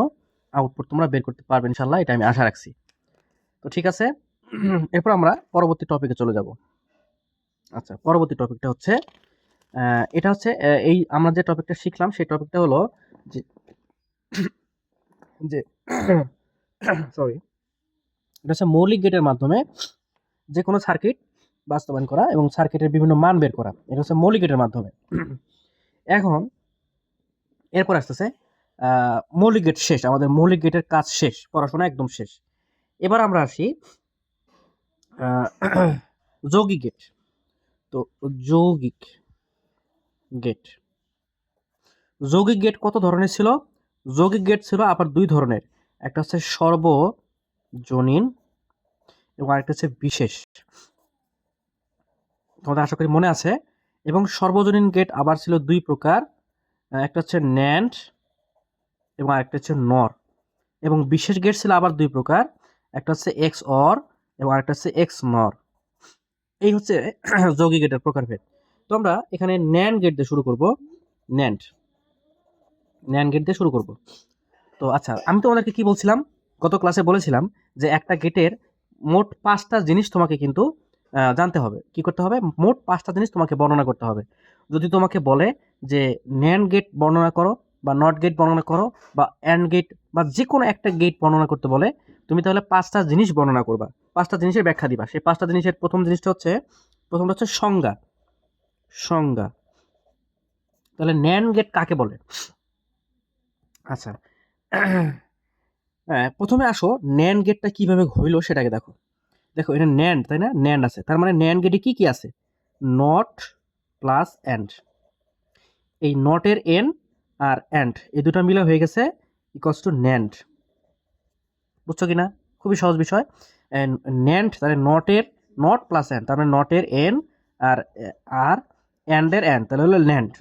[SPEAKER 1] আউটপুট তোমরা বের করতে পারবে ইনশাল্লাহ, এটা আমি আশা রাখছি। তো ঠিক আছে, এরপর আমরা পরবর্তী টপিকে চলে যাব। আচ্ছা, পরবর্তী টপিকটা হচ্ছে এটা হচ্ছে এই আমরা যে টপিকটা শিখলাম সেই টপিকটা হলো যে যে সরি, এটা হচ্ছে মৌলিক গেটের মাধ্যমে যে কোনো সার্কিট বাস্তবায়ন করা এবং সার্কিটের বিভিন্ন মান বের করা, এটা হচ্ছে মৌলিক গেটের মাধ্যমে। এখন এরপর আসতেছে মৌলিক গেট শেষ, আমাদের মৌলিক গেটের কাজ শেষ, পড়াশোনা একদম শেষ। এবার আমরা আসি যৌগিক গেট। তো যৌগিক গেট, যৌগিক গেট কত ধরনের ছিল? যৌগিক গেট ছিল আবার দুই ধরনের, একটা হচ্ছে সর্বজনীন এবং আরেকটা হচ্ছে বিশেষ। তোমাদের আশা করি মনে আছে। এবং সর্বজনীন গেট আবার ছিল দুই প্রকার, একটা হচ্ছে ন্যান্ড এবং আরেকটা হচ্ছে নর। এবং বিশেষ গেট ছিল আবার দুই প্রকার, একটা হচ্ছে এক্স অর এবং আরেকটা হচ্ছে এক্স নর। এই হচ্ছে যৌগিক গেটের প্রকারভেদ। তো আমরা এখানে ন্যান্ড গেট দিয়ে শুরু করব। ন্যান্ড গেট দিয়ে শুরু করব। তো আচ্ছা, আমি তোমাদেরকে কি বলছিলাম, গত ক্লাসে বলেছিলাম যে একটা গেটের মোট 5টা জিনিস তোমাকে কিন্তু জানতে হবে। কি করতে হবে? মোট 5টা জিনিস তোমাকে বর্ণনা করতে হবে। যদি তোমাকে বলে যে ন্যান্ড গেট বর্ণনা করো বা নট গেট বর্ণনা করো বা অ্যান্ড গেট বা যে কোনো একটা গেট বর্ণনা করতে বলে, তুমি তাহলে 5টা জিনিস বর্ণনা করবা, 5টা জিনিসের ব্যাখ্যা দিবা। সেই 5টা জিনিসের প্রথমটা হচ্ছে সংজ্ঞা। সংজ্ঞা। তাহলে ন্যান্ড গেট কাকে বলে? আচ্ছা, প্রথমে আসো ন্যান্ড গেটটা কিভাবে হইলো সেটাকে দেখো। দেখো এটা ন্যান্ড, তাই না? ন্যান্ড আছে, তার মানে ন্যান্ড গেটে কি কি আছে? Not plus and. এই নটের এন আর অ্যান্ড এই দুটো মিলে হয়ে গেছে ইকুয়ালস টু ন্যান্ড। বুঝছো কিনা? খুবই সহজ বিষয়। ন্যান্ড তাহলে নট প্লাস অ্যান্ড, তার মানে নটের এন আর আর অ্যান্ডের অ্যান্ড, তাহলে হলো ন্যান্ড।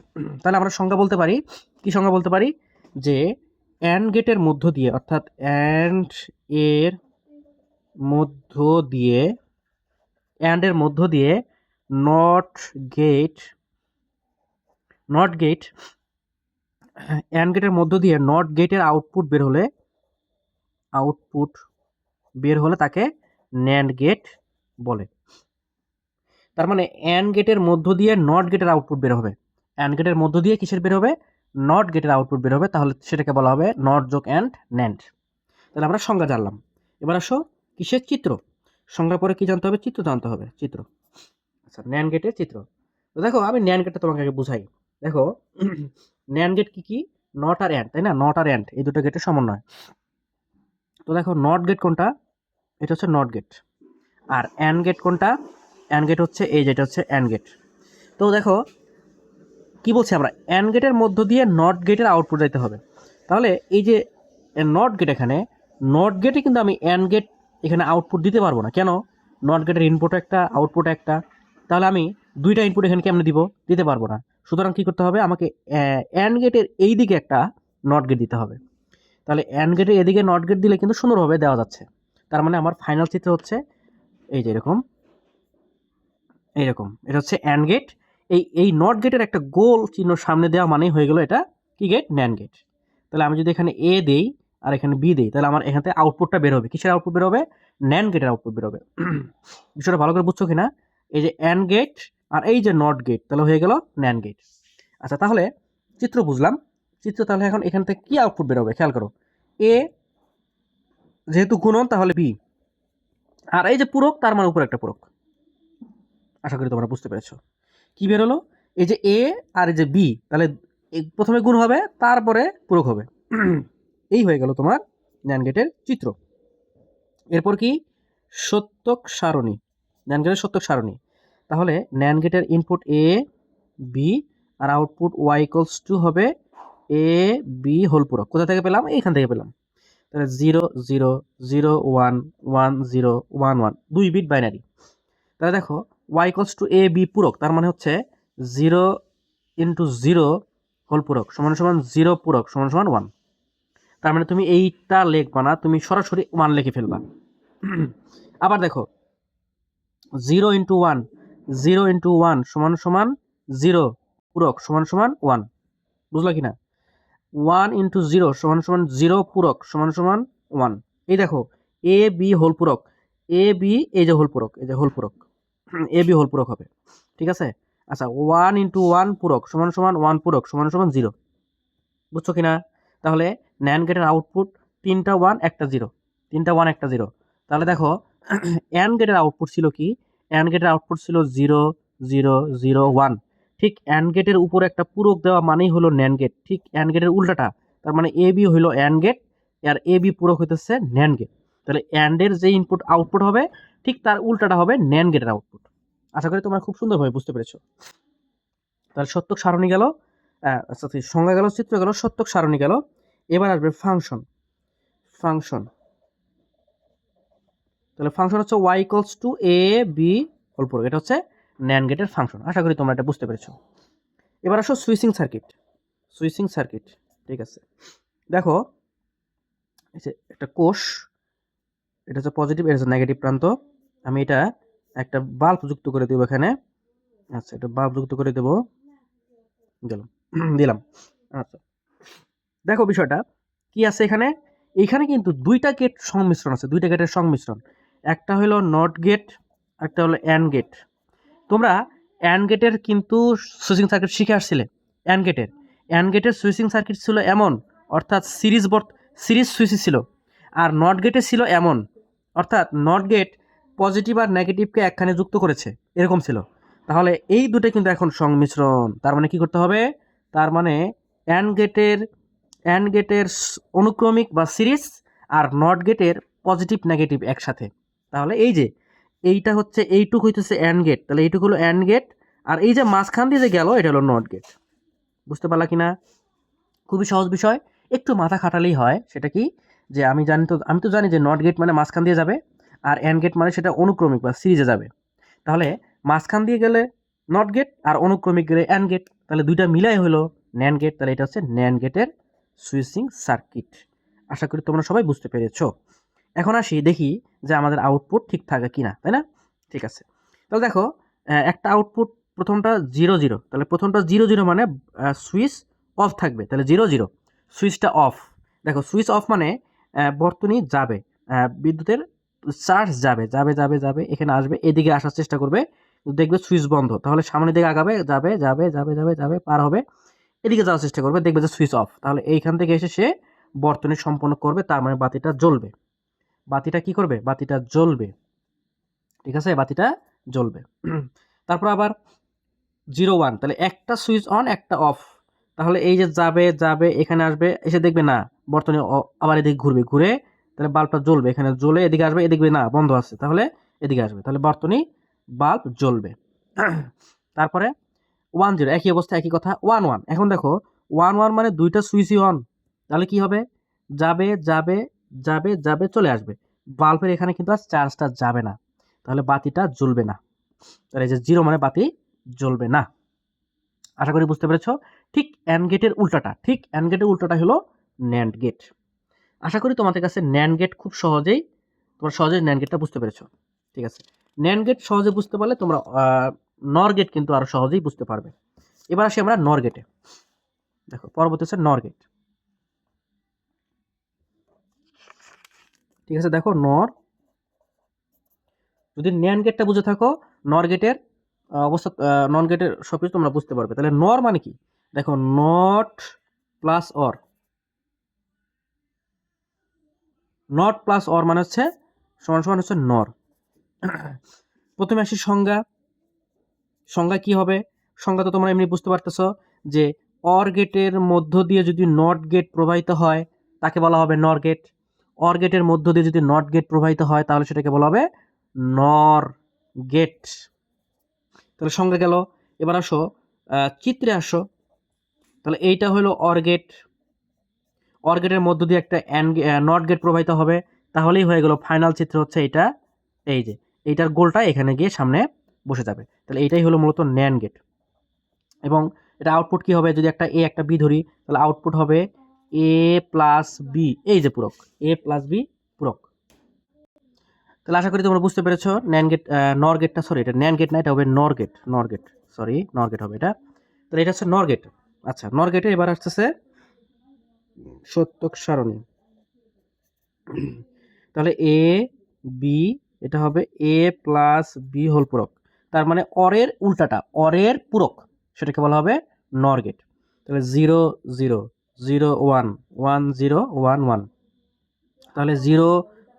[SPEAKER 1] তাহলে আমরা সংজ্ঞা বলতে পারি, কি সংজ্ঞা বলতে পারি? যে অ্যান্ড গেটের মধ্য দিয়ে, অর্থাৎ অ্যান্ড এর মধ্য দিয়ে নট গেট অ্যান্ড গেটের মধ্য দিয়ে নট গেটের আউটপুট বের হলে তাকে ন্যান্ড গেট বলে। তার মানে অ্যান্ড গেটের মধ্য দিয়ে নট গেটের আউটপুট বের হবে, অ্যান্ড গেটের মধ্য দিয়ে কিসের বের হবে? নট গেটের আউটপুট বের হবে, তাহলে সেটাকে বলা হবে নট যোগ অ্যান্ড ন্যান্ড। তাহলে আমরা সংজ্ঞা জানলাম। এবার আসো কিসের? চিত্র। সংজ্ঞার পরে কি জানতে হবে? চিত্র জানতে হবে, চিত্র। আচ্ছা, ন্যান্ড গেটের চিত্র। তো দেখো আমি ন্যান্ড গেটটা তোমাকে আগে বুঝাই। দেখো ন্যান্ড গেট কি? নট আর অ্যান্ড, তাই না? নট আর অ্যান্ড এই দুটো গেটের সমন্বয়। তো দেখো নট গেট কোনটা? এটা হচ্ছে নট গেট। আর অ্যান্ড গেট কোনটা? অ্যান্ড গেট হচ্ছে এই যেটা হচ্ছে অ্যান্ড গেট। তো দেখো কি বলছি আমরা, অ্যান্ড গেটের মধ্য দিয়ে নট গেটের আউটপুট যাইতে হবে। তাহলে এই যে নট গেট, এখানে নট গেটে কিন্তু আমি অ্যান্ড গেট এখানে আউটপুট দিতে পারবো না। কেন? নট গেটের ইনপুট একটা, আউটপুট একটা, তাহলে আমি দুইটা ইনপুট এখানে কেমনে দিতে পারবো না। সুতরাং কি করতে হবে? আমাকে অ্যান্ড গেটের এই দিকে একটা নট গেট দিতে হবে। তাহলে অ্যান্ড গেটের এদিকে নট গেট দিলে কিন্তু সুন্দরভাবে দেওয়া যাচ্ছে। তার মানে আমার ফাইনাল চিত্র হচ্ছে এই যে এইরকম। এটা হচ্ছে অ্যান্ড গেট। এই নট গেটের একটা গোল চিহ্ন সামনে দেওয়া মানেই হয়ে গেল এটা কি গেট? NAND gate. তাহলে আমি যদি এখানে এ দেই আর এখানে বি দেই, তাহলে আমার এখান থেকে আউটপুটটা বের হবে। কিসের আউটপুট বের হবে? ন্যান্ড গেটের আউটপুট বের হবে। বিষয়টা ভালো করে বুঝছো কিনা? এই যে অ্যান্ড গেট আর এই যে নট গেট, তাহলে হয়ে গেল ন্যান্ড গেট। আচ্ছা, তাহলে চিত্র বুঝলাম। চিত্র, তাহলে এখন এখান থেকে কি আউটপুট বের হবে? খেয়াল করো, এ যেহেতু গুণন তাহলে বি, আর এই যে পূরক তার মানে উপর একটা পূরক। আশা করি তোমরা বুঝতে পেরেছো। কি বেরোলো? এই যে এ আর এই যে বি, তাহলে প্রথমে গুণ হবে তারপরে পূরক হবে। এই হয়ে গেল তোমার ন্যান্ড গেটের চিত্র। এরপর কি? সত্যক সারণী। ন্যান্ড গেটের সত্যক সারণী। তাহলে ন্যান্ড গেটের ইনপুট এ, বি আর আউটপুট ওয়াই ইকুয়ালস টু হবে এ বি হোল পূরক। কোথা থেকে পেলাম? এইখান থেকে পেলাম। তাহলে 0 0 0 1 1 0 1 1 2 বিট বাইনারি। তাহলে দেখো Y equals to A B পূরক, তার মানে হচ্ছে 0 ইন্টু 0 হোল পূরক সমান সমান 0 পূরক সমান সমান 1। তার মানে তুমি এইটা লিখবা না, তুমি সরাসরি 1 লিখে ফেলবা। আবার দেখো 0 ইন্টু 1 0 ইন্টু 1 সমান সমান 0 পূরক সমান সমান 1, বুঝলা কিনা? 1 ইন্টু 0 সমান সমান 0 পূরক সমান সমান 1। এই দেখো এ বি হোল পূরক, এ বি এই যে হোল পূরক, এই যে হোল পূরক, এ বি হোল পূরক হবে, ঠিক আছে? আচ্ছা 1 ইন্টু 1 পূরক সমান সমান 1 পূরক সমান সমান 0, বুঝছো কিনা? তাহলে ন্যান্ড গেটের আউটপুট 3টা 1 একটা 0, 3টা 1 একটা 0। তাহলে দেখো অ্যান্ড গেটের আউটপুট ছিল কি? অ্যান্ড গেটের আউটপুট ছিল 0 0 0 1। ঠিক অ্যান্ড গেটের উপরে একটা পূরক দেওয়া মানেই হলো ন্যান্ড গেট, ঠিক অ্যান্ড গেটের উল্টাটা। তার মানে এ বি হইলো অ্যান্ড গেট, আর এ বি পূরক হইতেছে ন্যান্ড গেট। তাহলে অ্যান্ডের যে ইনপুট আউটপুট হবে ঠিক তার উল্টাটা হবে ন্যান্ড গেটের আউটপুট। আশা করি তোমরা খুব সুন্দরভাবে বুঝতে পেরেছো। তাহলে সত্যক সারণী গেল, সংজ্ঞা গেল, চিত্র গেল, সত্যক সারণী গেল। এবার আসবে ফাংশন। ফাংশন, তাহলে ফাংশন হচ্ছে Y equals to A B whole পূরক, এটা হচ্ছে ন্যান্ড গেটের ফাংশন। আশা করি তোমরা এটা বুঝতে পেরেছো। এবার আসো সুইচিং সার্কিট। সুইচিং সার্কিট, ঠিক আছে। দেখো এই যে একটা কোষ, এটা হচ্ছে পজিটিভ, এটা হচ্ছে নেগেটিভ প্রান্ত। আমি এটা একটা বাল্ব যুক্ত করে দেবো এখানে। আচ্ছা এটা বাল্ব যুক্ত করে দেবো, দিলাম দিলাম। আচ্ছা দেখো বিষয়টা কি আছে এখানে। এইখানে কিন্তু দুইটা গেট সংমিশ্রণ আছে, দুইটা গেটের সংমিশ্রণ। একটা হলো নট গেট, একটা হলো অ্যান্ড গেট। তোমরা অ্যান্ড গেটের কিন্তু সুইচিং সার্কিট শিখে আসছিলে। অ্যান্ড গেটের সুইচিং সার্কিট ছিল এমন, অর্থাৎ সিরিজ সুইচই ছিল। আর নট গেটে ছিল এমন, অর্থাৎ নট গেট পজিটিভ আর নেগেটিভকে একখানে যুক্ত করেছে, এরকম ছিল। তাহলে এই দুটো কিন্তু এখন সংমিশ্রণ। তার মানে কি করতে হবে? তার মানে অ্যান্ড গেটের অনুক্রমিক বা সিরিজ আর নট গেটের পজিটিভ নেগেটিভ একসাথে। তাহলে এই যে এইটা হচ্ছে, এইটুক হইতেছে অ্যান্ড গেট, তাহলে এইটুক হলো অ্যান্ড গেট, আর এই যে মাঝখান দিয়ে যে গেল এটা হলো নট গেট। বুঝতে পারলা কিনা? খুবই সহজ বিষয়, একটু মাথা খাটালেই হয়। সেটা কি যে আমি তো জানি যে নট গেট মানে মাঝখান দিয়ে যাবে, আর অ্যান্ড গেট মানে সেটা অনুক্রমিক বা সিরিজে যাবে। তাহলে মাঝখান দিয়ে গেলে নট গেট আর অনুক্রমিক গেলে অ্যান্ড গেট, তাহলে দুইটা মিলাই হলো ন্যান্ড গেট। তাহলে এটা হচ্ছে ন্যান্ড গেটের সুইচিং সার্কিট। আশা করি তোমরা সবাই বুঝতে পেরেছো। এখন আসি দেখি যে আমাদের আউটপুট ঠিক থাকে কিনা, তাই না? ঠিক আছে, তাহলে দেখো একটা আউটপুট প্রথমটা 0 0, তাহলে প্রথমটা 0 0 মানে সুইচ অফ থাকবে, তাহলে 0 0 সুইচটা অফ। দেখো সুইচ অফ মানে বর্তনী যাবে, বিদ্যুতের চার্জ যাবে যাবে যাবে যাবে, এখানে আসবে, এদিকে আসার চেষ্টা করবে, দেখবে সুইচ বন্ধ, তাহলে সামনের দিকে আগাবে, যাবে যাবে যাবে যাবে যাবে, পার হবে, এদিকে যাওয়ার চেষ্টা করবে, দেখবে যে সুইচ অফ। তাহলে এইখান থেকে এসে সে বর্তনী সম্পন্ন করবে, তার মানে বাতিটা জ্বলবে। বাতিটা কি করবে? বাতিটা জ্বলবে, ঠিক আছে, বাতিটা জ্বলবে। তারপর আবার 0 1, তাহলে একটা সুইচ অন একটা অফ, তাহলে এই যে যাবে যাবে, এখানে আসবে, এসে দেখবে না বর্তনী আবার এদিকে ঘুরবে, ঘুরে তাহলে বাল্বটা জ্বলবে, এখানে জ্বলে এদিকে আসবে, এদিকে না বন্ধ আছে, তাহলে এদিকে আসবে, তাহলে বর্তনী বাল্ব জ্বলবে। তারপরে 1 0, একই অবস্থা একই কথা। 1 1, এখন দেখো 1 1 মানে দুইটা সুইচই অন, তাহলে কি হবে? যাবে যাবে যাবে যাবে, চলে আসবে, বাল্বের এখানে কিন্তু আর চার্জটা যাবে না, তাহলে বাতিটা জ্বলবে না। তাহলে এই যে 0 মানে বাতি জ্বলবে না। আশা করি বুঝতে পেরেছো। ঠিক অ্যান্ড গেটের উল্টাটা, ঠিক অ্যান্ড গেটের উল্টাটা হলো ন্যান্ড গেট। আশা করি তোমাদের কাছে ন্যান্ড গেট খুব সহজেই, তোমরা সহজেই ন্যান্ড গেটটা বুঝতে পেরেছো। ঠিক আছে, ন্যান্ড গেট সহজে বুঝতে পারলে তোমরা নর গেট কিন্তু আরো সহজেই বুঝতে পারবে। এবার আসি আমরা নর গেটে। দেখো পরবর্তী হচ্ছে নর গেট। ঠিক আছে, দেখো নর, যদি ন্যান্ড গেটটা বুঝে থাকো, নর গেটের অবস্থা, নন গেটের সব কিছু তোমরা বুঝতে পারবে। তাহলে নর মানে কি? দেখো not plus or, not plus or মানে হচ্ছে সমান সমান হচ্ছে নর। প্রথমে আসি সংজ্ঞা। সংজ্ঞা কি হবে? সংজ্ঞা তো তোমরা এমনি বুঝতে পারতেছো যে অর গেটের মধ্য দিয়ে যদি নট গেট প্রবাহিত হয় তাকে বলা হবে নর গেট। অর গেটের মধ্য দিয়ে যদি নট গেট প্রবাহিত হয় তাহলে সেটাকে বলা হবে নর গেট। তাহলে সংজ্ঞা গেল। এবার আসো চিত্রে আসো। তাহলে এইটা হলো অর গেট, অর গেটের মধ্য দিয়ে একটা নট গেট প্রবাহিত হবে, তাহলেই হয়ে গেল ফাইনাল চিত্র হচ্ছে এইটা। এই যে এইটার গোলটা এখানে গিয়ে সামনে বসে যাবে। তাহলে এইটাই হলো মূলত ন্যান্ড গেট। এবং এটা আউটপুট কি হবে, যদি একটা এ একটা বি ধরি, তাহলে আউটপুট হবে এ প্লাস বি, এই যে পূরক, এ প্লাস বি পূরক। তাহলে আশা করি তোমরা বুঝতে পেরেছো ন্যান্ড গেট, নর গেটটা, সরি এটা ন্যান্ড গেট না, এটা হবে নর গেট, নর গেট, সরি নর গেট হবে এটা। তাহলে এটা হচ্ছে নর গেট। আচ্ছা, নর গেটে এবার আসতেছে সত্যক সারণী। তাহলে এ বি, এটা হবে এ প্লাস বি হোল পূরক, তার মানে অরের উল্টাটা, অরের পূরক, সেটাকে বলা হবে নর গেট। তাহলে 0 0 0 1 1 0 1 1, তাহলে 0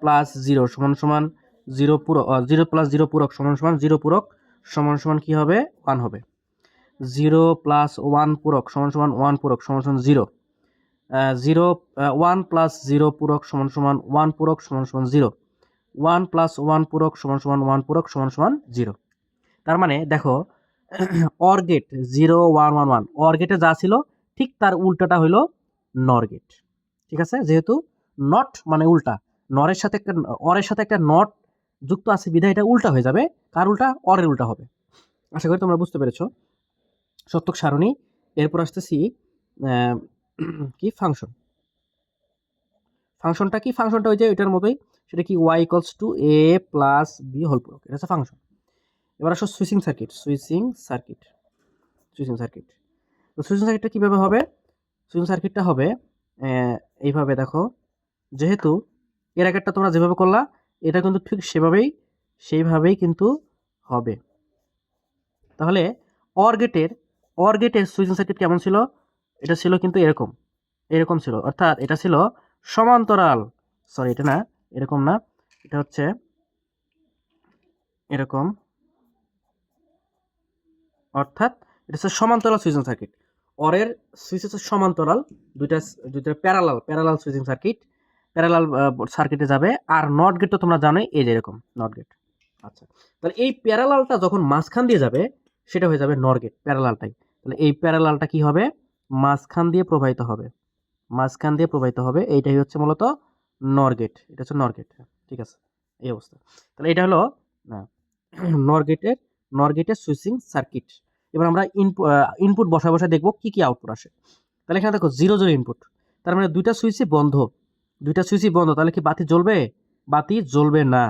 [SPEAKER 1] প্লাস 0 সমান সমান 0 পূরক, 0 প্লাস 0 পূরক সমান সমান 0 পূরক সমান সমান কী হবে, 1 হবে। 0 প্লাস 1 পূরক সমান সমান 1 পূরক সমান সমান 0। 0 1 প্লাস 0 পূরক সমান সমান 1 পূরক সমান সমান 0। 1 প্লাস 1 পূরক সমান সমান 1 পূরক সমান সমান 0। তার মানে দেখো অর গেট 0 1 1 1, অর গেটে যা ছিল ঠিক তার উল্টাটা হইল নর গেট। ঠিক আছে, যেহেতু নট মানে উল্টা, নরের সাথে একটা, অরের সাথে একটা নট যুক্ত আছে বিধায় এটা উল্টা হয়ে যাবে। কার উল্টা? অরের উল্টা হবে। আশা করি তোমরা বুঝতে পেরেছো সত্যক সারণী। এরপর আসতেছি কি ফাংশন। ফাংশনটা কি? ফাংশনটা ওই যে এটার মতোই, সেটা কি y equals to A plus B whole পূরক, এটা হচ্ছে ফাংশন। এবার আসো switching circuit, switching circuit, switching circuit. তো সুইচিং সার্কিটটা কীভাবে হবে? সুইচিং সার্কিটটা হবে এইভাবে, দেখো যেহেতু এর আগেরটা তোমরা যেভাবে করলা এটা কিন্তু ঠিক সেইভাবেই কিন্তু হবে। তাহলে অর গেটের সুইচিং সার্কিট কেমন ছিল? এটা ছিল কিন্তু এরকম, এরকম ছিল, অর্থাৎ এটা ছিল সমান্তরাল, সরি এটা না, এরকম না, এটা হচ্ছে এরকম, অর্থাৎ এটা হচ্ছে সমান্তরাল সুইচিং সার্কিট। অরের সুইচ হচ্ছে সমান্তরাল, দুইটা দুইটা প্যারালাল সুইচিং সার্কিট, প্যারালাল সার্কিটে যাবে। আর নট গেট তো তোমরা জানোই, এই যে এরকম নট গেট। আচ্ছা, তাহলে এই প্যারালালটা যখন মাঝখান দিয়ে যাবে সেটা হয়ে যাবে নর গেট, প্যারালালটাই। তাহলে এই প্যারালালটা কি হবে? মাঝখান দিয়ে প্রবাহিত হবে, মাঝখান দিয়ে প্রবাহিত হবে, এইটাই হচ্ছে মূলত নর গেট, এটা হচ্ছে নর গেট। ঠিক আছে, এই অবস্থা। তাহলে এটা হলো নর গেটের সুইচিং সার্কিট। এবার আমরা ইনপুট বসা দেখবো কি কি আউটপুট আসে। তাহলে এখানে দেখো 0 0 ইনপুট, তার মানে দুইটা সুইচই বন্ধ, দুইটা সুইচই বন্ধ, তাহলে কি বাতি জ্বলবে? বাতি জ্বলবে না।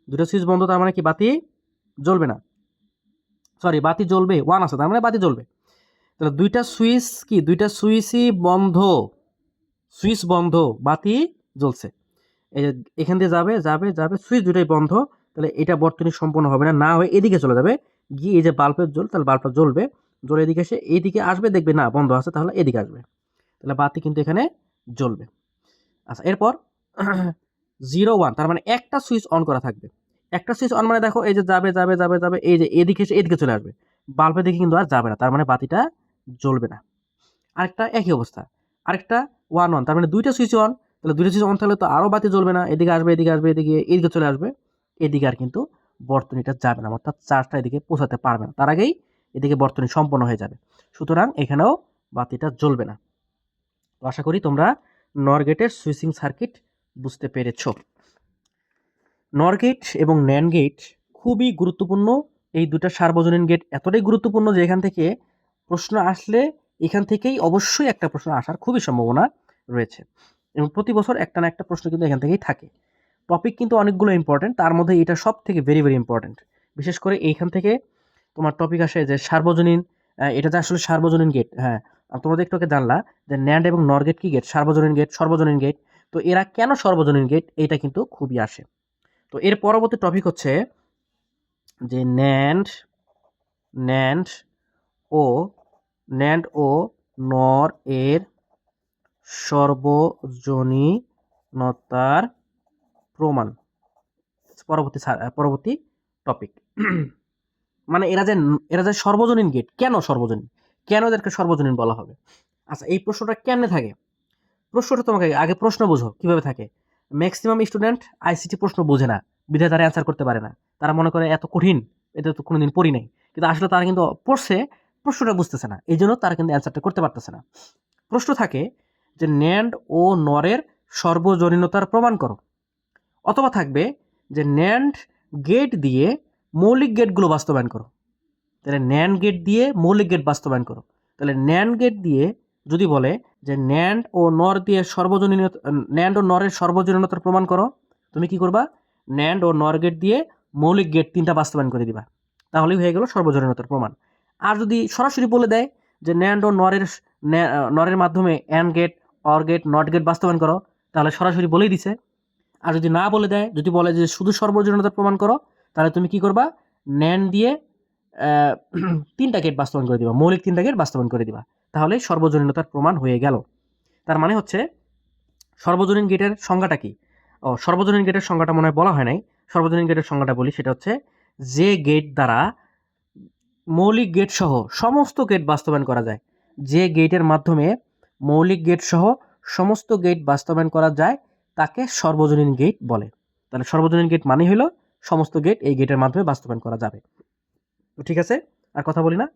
[SPEAKER 1] দুইটা সুইচ বন্ধ, তার মানে কি বাতি জ্বলবে না, সরি বাতি জ্বলবে, 1 আছে তার মানে বাতি জ্বলবে। তাহলে দুইটা সুইচ কি, দুইটা সুইচই বন্ধ, সুইচ বন্ধ, বাতি জ্বলছে। এই যে এখান দিয়ে যাবে যাবে যাবে, সুইচ দুটাই বন্ধ, তাহলে এটা বর্তনী সম্পূর্ণ হবে না, না হয়ে এদিকে চলে যাবে, গিয়ে এই যে বাল্বের জল, তাহলে বাল্বটা জ্বলবে, জ্বলে এদিকে এসে এইদিকে আসবে, দেখবে না বন্ধ আছে, তাহলে এদিকে আসবে, তাহলে বাতি কিন্তু এখানে জ্বলবে। আচ্ছা, এরপর 0 1, তার মানে একটা সুইচ অন করা থাকবে, একটা সুইচ অন মানে দেখো এই যে যাবে যাবে যাবে যাবে, এই যে এদিকে এসে এদিকে চলে আসবে, বাল্বের দিকে কিন্তু আর যাবে না, তার মানে বাতিটা জ্বলবে না। আরেকটা একই অবস্থা, আরেকটা 1 1, তার মানে দুইটা সুইচ অন, তাহলে দুইটা সুইচ অন থাকলে তো আরও বাতি জ্বলবে না, এদিকে আসবে এদিকে আসবে এদিকে এদিকে চলে আসবে, এদিকে আর কিন্তু বর্তনীটা যাবে না, অর্থাৎ চার্জটা এদিকে পৌঁছাতে পারবে না, তার আগেই এদিকে বর্তনী সম্পন্ন হয়ে যাবে, সুতরাং এখানেও বাতিটা জ্বলবে না। তো আশা করি তোমরা নর গেটের সুইচিং সার্কিট বুঝতে পেরেছ। নর গেট এবং ন্যান্ড গেট খুবই গুরুত্বপূর্ণ, এই দুটা সার্বজনীন গেট এতটাই গুরুত্বপূর্ণ যে এখান থেকে প্রশ্ন আসলে এখান থেকেই অবশ্যই একটা প্রশ্ন আসার খুবই সম্ভাবনা রয়েছে, এবং প্রতি বছর একটা না একটা প্রশ্ন কিন্তু এখান থেকেই থাকে। টপিক কিন্তু অনেকগুলো ইম্পর্টেন্ট, তার মধ্যে এটা সব থেকে ভেরি ভেরি ইম্পর্টেন্ট। বিশেষ করে এইখান থেকে তোমার টপিক আসে যে সার্বজনীন, এটা যে আসলে সার্বজনীন গেট, হ্যাঁ তোমরা একটু আগে জানলা যে ন্যান্ড এবং নর গেট কি গেট, সার্বজনীন গেট, সর্বজনীন গেট, তো এরা কেন সর্বজনীন গেট, এইটা কিন্তু খুবই আসে। তো এর পরবর্তী টপিক হচ্ছে যে ন্যান্ড ও নর এর সর্বজনীনতার প্রমাণ, পরবর্তী টপিক। মানে এরা যে সর্বজনীন গেট, কেন সর্বজনীন, কেন এদেরকে সর্বজনীন বলা হবে? আচ্ছা, এই প্রশ্নটা কেমনে থাকে? প্রশ্নটা তোমাকে আগে প্রশ্ন বোঝো কিভাবে থাকে। ম্যাক্সিমাম স্টুডেন্ট আইসিটি প্রশ্ন বোঝে না, বিধায় তারা অ্যান্সার করতে পারে না, তারা মনে করে এত কঠিন, এটা তো কোনোদিন পড়ি নাই, কিন্তু আসলে তারা কিন্তু পড়ছে, প্রশ্নটা বুঝতেছে না, এই জন্য তারা কিন্তু অ্যান্সারটা করতে পারতেছে না। প্রশ্ন থাকে যে ন্যান্ড ও নরের সর্বজনীনতার প্রমাণ করো, অথবা থাকবে যে ন্যান্ড গেট দিয়ে মৌলিক গেটগুলো বাস্তবায়ন করো। তাহলে ন্যান্ড গেট দিয়ে মৌলিক গেট বাস্তবায়ন করো। তাহলে ন্যান্ড গেট দিয়ে যদি বলে যে ন্যান্ড ও নর দিয়ে ন্যান্ড ও নরের সর্বজনীনতার প্রমাণ করো, তুমি কি করবা? ন্যান্ড ও নর গেট দিয়ে মৌলিক গেট 3টা বাস্তবায়ন করে দিবা, তাহলেই হয়ে গেল সর্বজনীনতার প্রমাণ। আর যদি সরাসরি বলে দেয় যে ন্যান্ড ও নরের মাধ্যমে AND gate, OR gate, NOT gate বাস্তবায়ন করো, তাহলে সরাসরি বলেই দিছে। আর যদি না বলে দেয়, যদি বলে যে শুধু সর্বজনীনতার প্রমাণ করো, তাহলে তুমি কি করবা? ন্যান্ড দিয়ে 3টা গেট বাস্তবায়ন করে দিবা, মৌলিক 3টা গেট বাস্তবায়ন করে দিবা, তাহলে সর্বজনীনতার প্রমাণ হয়ে গেল। তার মানে হচ্ছে সর্বজনীন গেটের সংজ্ঞাটা কি? সর্বজনীন গেটের সংজ্ঞাটা মনে হয় বলা হয় নাই। সর্বজনীন গেটের সংজ্ঞাটা বলি, সেটা হচ্ছে যে গেট দ্বারা মৌলিক গেট সহ সমস্ত গেট বাস্তবায়ন করা যায়, যে গেটের মাধ্যমে মৌলিক গেট সহ সমস্ত গেট বাস্তবায়ন করা যায় তাকে সর্বজনীন গেট বলে। তাহলে সর্বজনীন গেট মানে হলো সমস্ত গেট এই গেটের মাধ্যমে বাস্তবায়ন করা যাবে। তো ঠিক আছে, আর কথা বলি না,